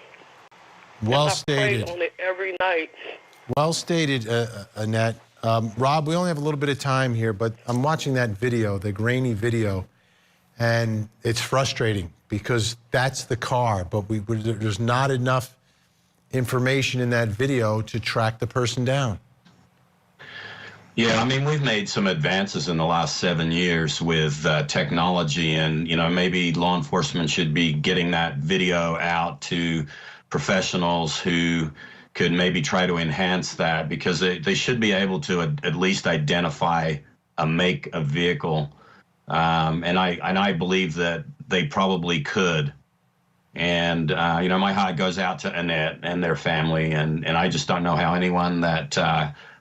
Well I stated. pray on it every night. Well stated, Annette. Rob, we only have a little bit of time here, but I'm watching that video, the grainy video, and it's frustrating because that's the car, but there's not enough information in that video to track the person down. Yeah, I mean, we've made some advances in the last 7 years with technology, and, maybe law enforcement should be getting that video out to professionals who could maybe try to enhance that, because they should be able to at least identify a make of vehicle. And I believe that they probably could. And, my heart goes out to Annette and their family, and I just don't know how anyone that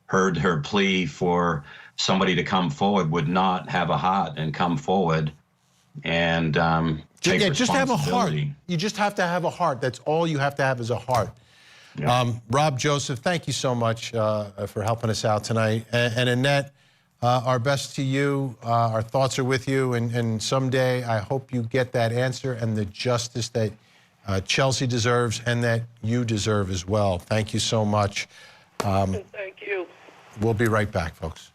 heard her plea for somebody to come forward would not have a heart and come forward and take responsibility. Just have a heart. You just have to have a heart. That's all you have to have is a heart. Yeah. Rob Joseph, thank you so much for helping us out tonight. And Annette, our best to you. Our thoughts are with you. And someday I hope you get that answer and the justice that Chelsea deserves and that you deserve as well. Thank you so much. Thank you. We'll be right back, folks.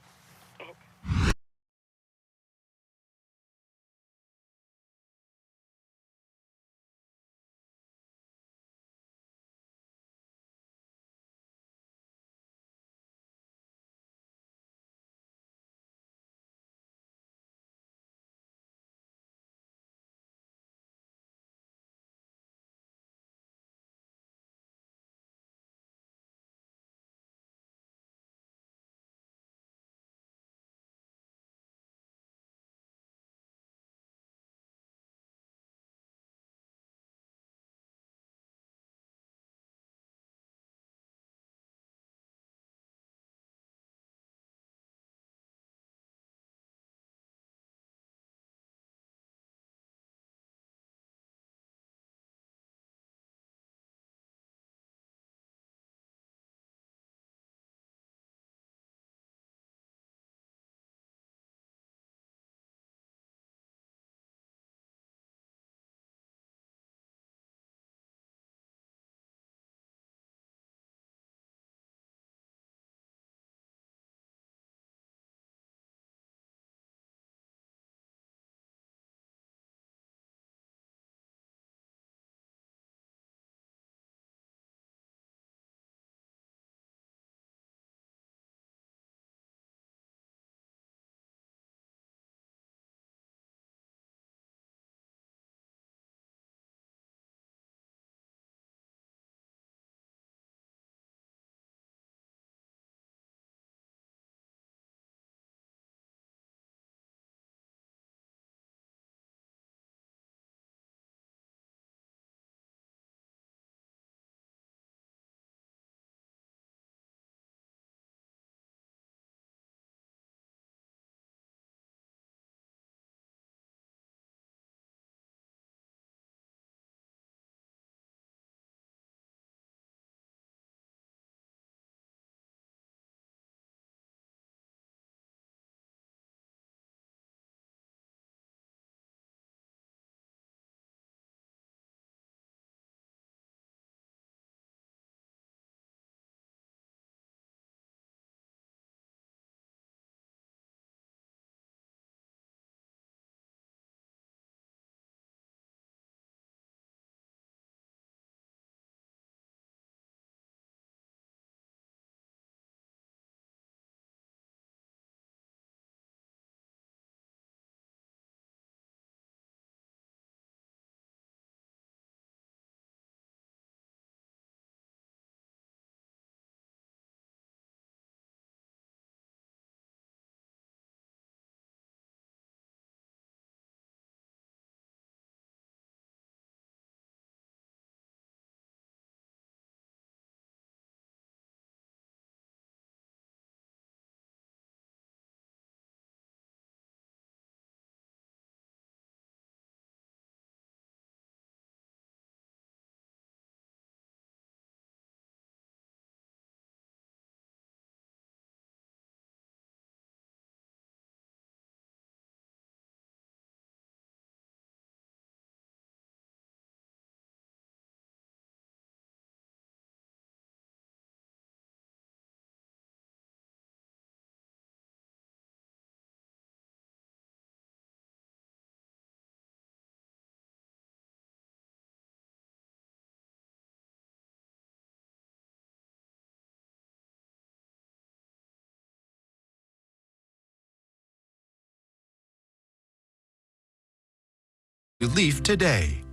Relief today.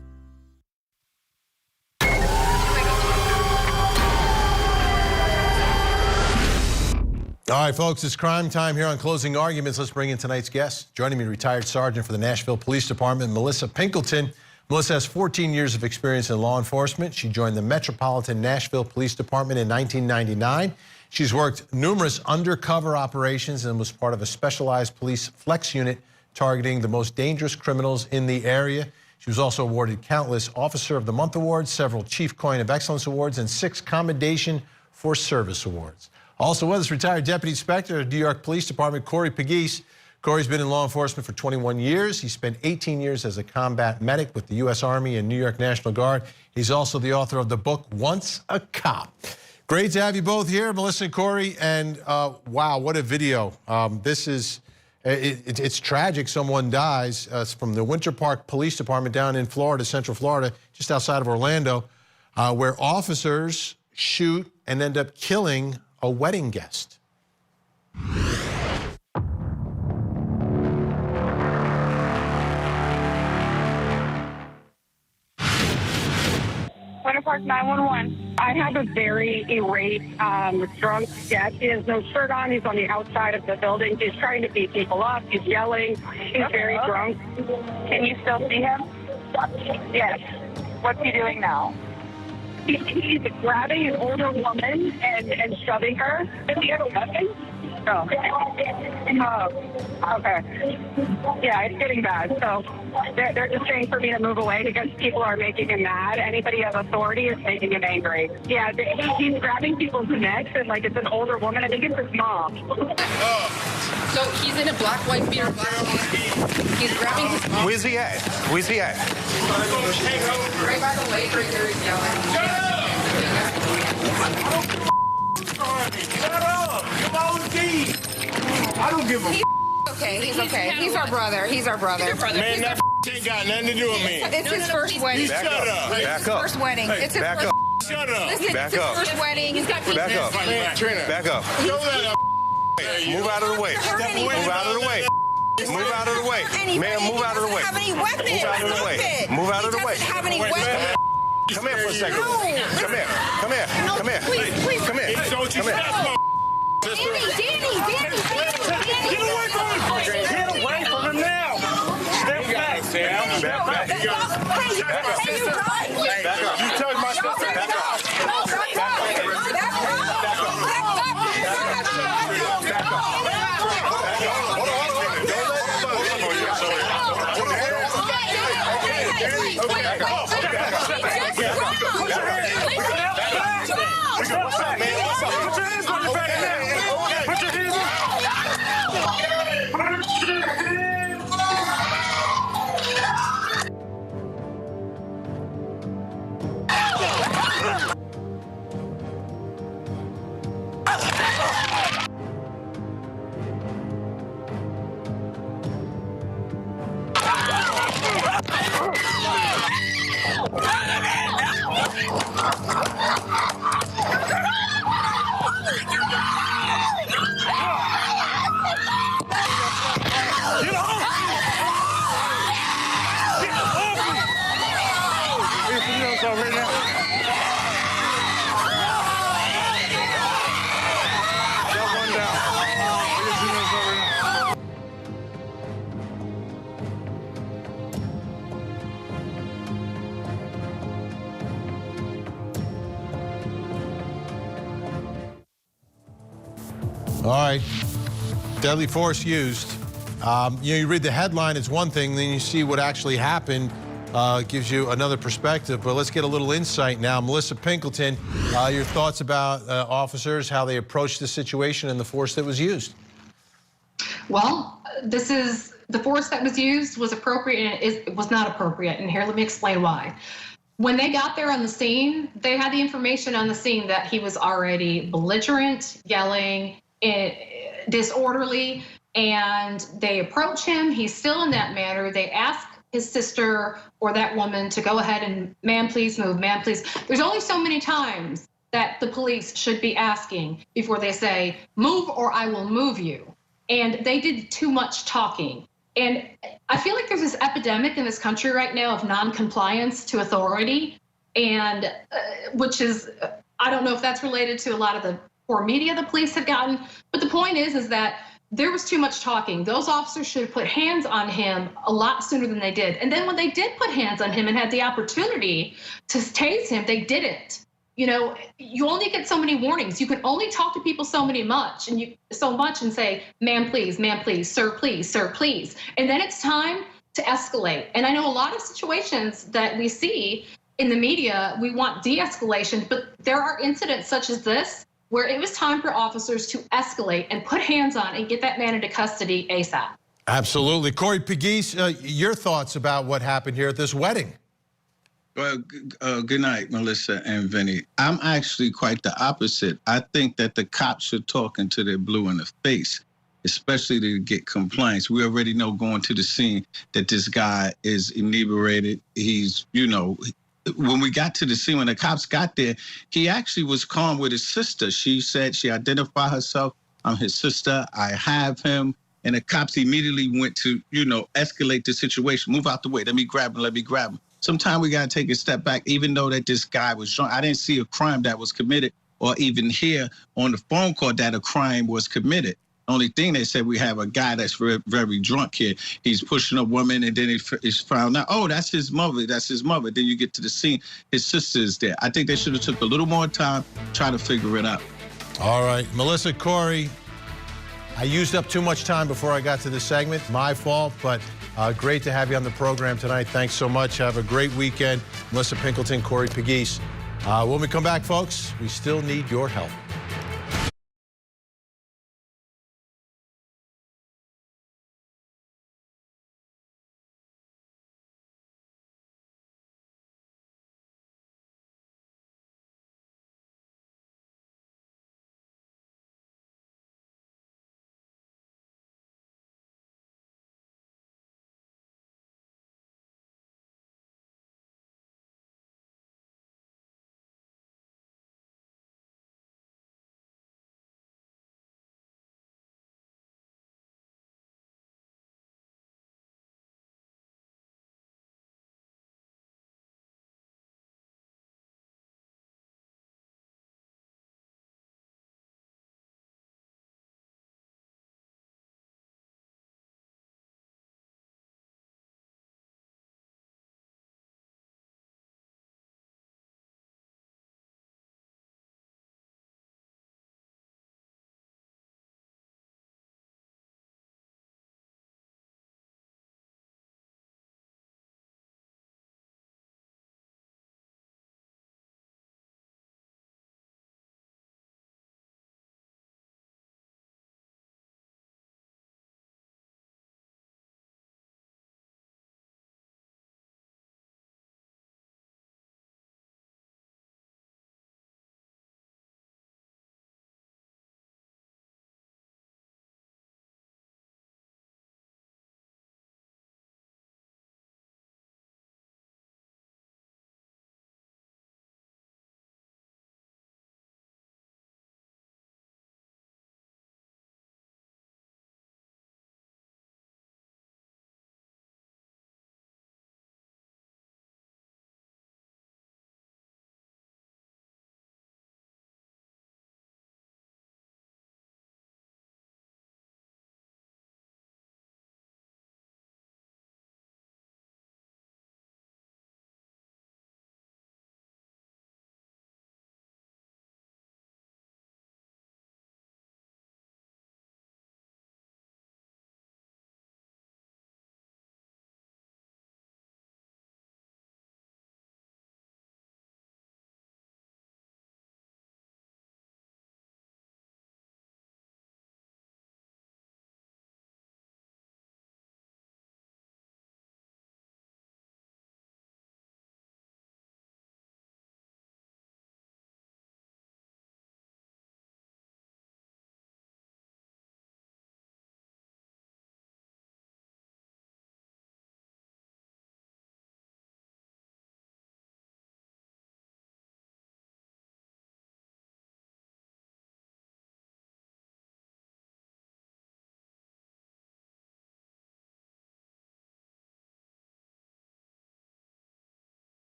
All right, folks, it's crime time here on Closing Arguments. Let's bring in tonight's guest. Joining me, retired sergeant for the Nashville Police Department, Melissa Pinkleton. Melissa has 14 years of experience in law enforcement. She joined the Metropolitan Nashville Police Department in 1999. She's worked numerous undercover operations and was part of a specialized police flex unit targeting the most dangerous criminals in the area. She was also awarded countless Officer of the Month awards, several Chief Coin of Excellence awards, and 6 Commendation for Service awards. Also with us, retired Deputy Inspector of New York Police Department, Corey Pegues. Corey's been in law enforcement for 21 years. He spent 18 years as a combat medic with the U.S. Army and New York National Guard. He's also the author of the book, Once a Cop. Great to have you both here, Melissa and Corey. And wow, what a video. It's tragic. Someone dies. It's from the Winter Park Police Department down in Florida, Central Florida, just outside of Orlando, where officers shoot and end up killing a wedding guest. Winter Park 911. I have a very irate, drunk guest. He has no shirt on. He's on the outside of the building. He's trying to beat people up. He's yelling. He's very drunk. Can you still see him? Yes. What's he doing now? He's grabbing an older woman and shoving her. Does he have a weapon? No. Okay. Yeah, it's getting bad. So they're just saying for me to move away because people are making him mad. Anybody of authority is making him angry. Yeah, he's grabbing people's necks and like it's an older woman. I think it's his mom. So he's in a black, white beater, he's grabbing his mom. Where's he at? Where's he at? Right by the lake, right there, he's yelling. Shut up! Come on, G! I don't give a Okay, he's okay. He's our brother. He's our brother. Man, that ain't got nothing to do with me. It's his first wedding. Shut up. It's his first wedding. It's his Back first. up. Shut up. Listen, Back it's his up. first wedding. He's got Back up. Back up. Move out of the way. Move out of the way. Move out of the way. Man, move out of the way. Move out of the way. Move out of the way. Come here for a second. Come here. Come here. Come here. Please. Come here. Come here. Danny. Get away from him. Get away from him now. Step back. Back up. Back up. You touch my sister. Back up. All right, deadly force used. You read the headline, it's one thing, then you see what actually happened. Gives you another perspective, but let's get a little insight now. Melissa Pinkleton, your thoughts about officers, how they approached the situation and the force that was used. Well, this is the force that was used was appropriate and it was not appropriate, and here let me explain why. When they got there on the scene, they had the information on the scene that he was already belligerent, yelling, disorderly, and they approach him. He's still in that manner. They ask his sister or that woman to go ahead and, ma'am, please move, ma'am, please. There's only so many times that the police should be asking before they say, move or I will move you. And they did too much talking. And I feel like there's this epidemic in this country right now of non-compliance to authority, and which is, I don't know if that's related to a lot of the poor media the police have gotten, but the point is that there was too much talking. Those officers should have put hands on him a lot sooner than they did. And then when they did put hands on him and had the opportunity to tase him, they didn't. You know, you only get so many warnings. You can only talk to people so much and say, ma'am, please, sir, please. And then it's time to escalate. And I know a lot of situations that we see in the media, we want de-escalation, but there are incidents such as this where it was time for officers to escalate and put hands on and get that man into custody ASAP. Absolutely. Corey Pegues, your thoughts about what happened here at this wedding? Well, good night, Melissa and Vinny. I'm actually quite the opposite. I think that the cops should talk into their blue in the face, especially to get compliance. We already know going to the scene that this guy is inebriated. He's, you know, when we got to the scene, when the cops got there, he actually was calm with his sister. She said she identified herself. I'm his sister. I have him. And the cops immediately went to, you know, escalate the situation. Move out the way. Let me grab him. Sometimes we got to take a step back, even though that this guy was drunk. I didn't see a crime that was committed or even hear on the phone call that a crime was committed. Only thing they said, we have a guy that's very, very drunk here. He's pushing a woman, and then it's found out, oh, that's his mother. Then you get to the scene, his sister is there. I think they should have took a little more time, try to figure it out. All right, Melissa, Corey, I used up too much time before I got to this segment. My fault, but great to have you on the program tonight. Thanks so much. Have a great weekend. Melissa Pinkleton, Corey Pegues. When we come back, folks, we still need your help.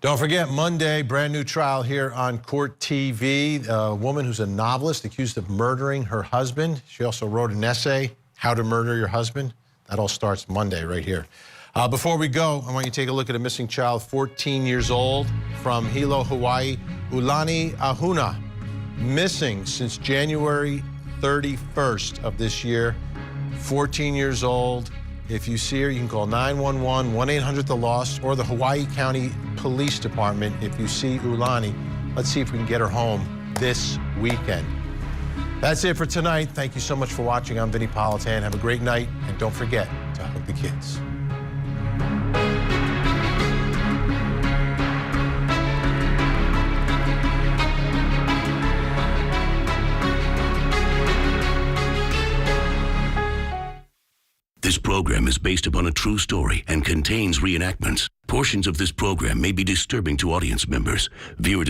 Don't forget, Monday, brand new trial here on Court TV. A woman who's a novelist accused of murdering her husband. She also wrote an essay, How to Murder Your Husband. That all starts Monday right here. Before we go, I want you to take a look at a missing child, 14 years old, from Hilo, Hawaii, Ulani Ahuna. Missing since January 31st of this year. 14 years old. If you see her, you can call 911, 1-800-THE-LOST, or the Hawaii County Police Department if you see Ulani. Let's see if we can get her home this weekend. That's it for tonight. Thank you so much for watching. I'm Vinnie Politan. Have a great night, and don't forget to hug the kids. This program is based upon a true story and contains reenactments. Portions of this program may be disturbing to audience members. Viewer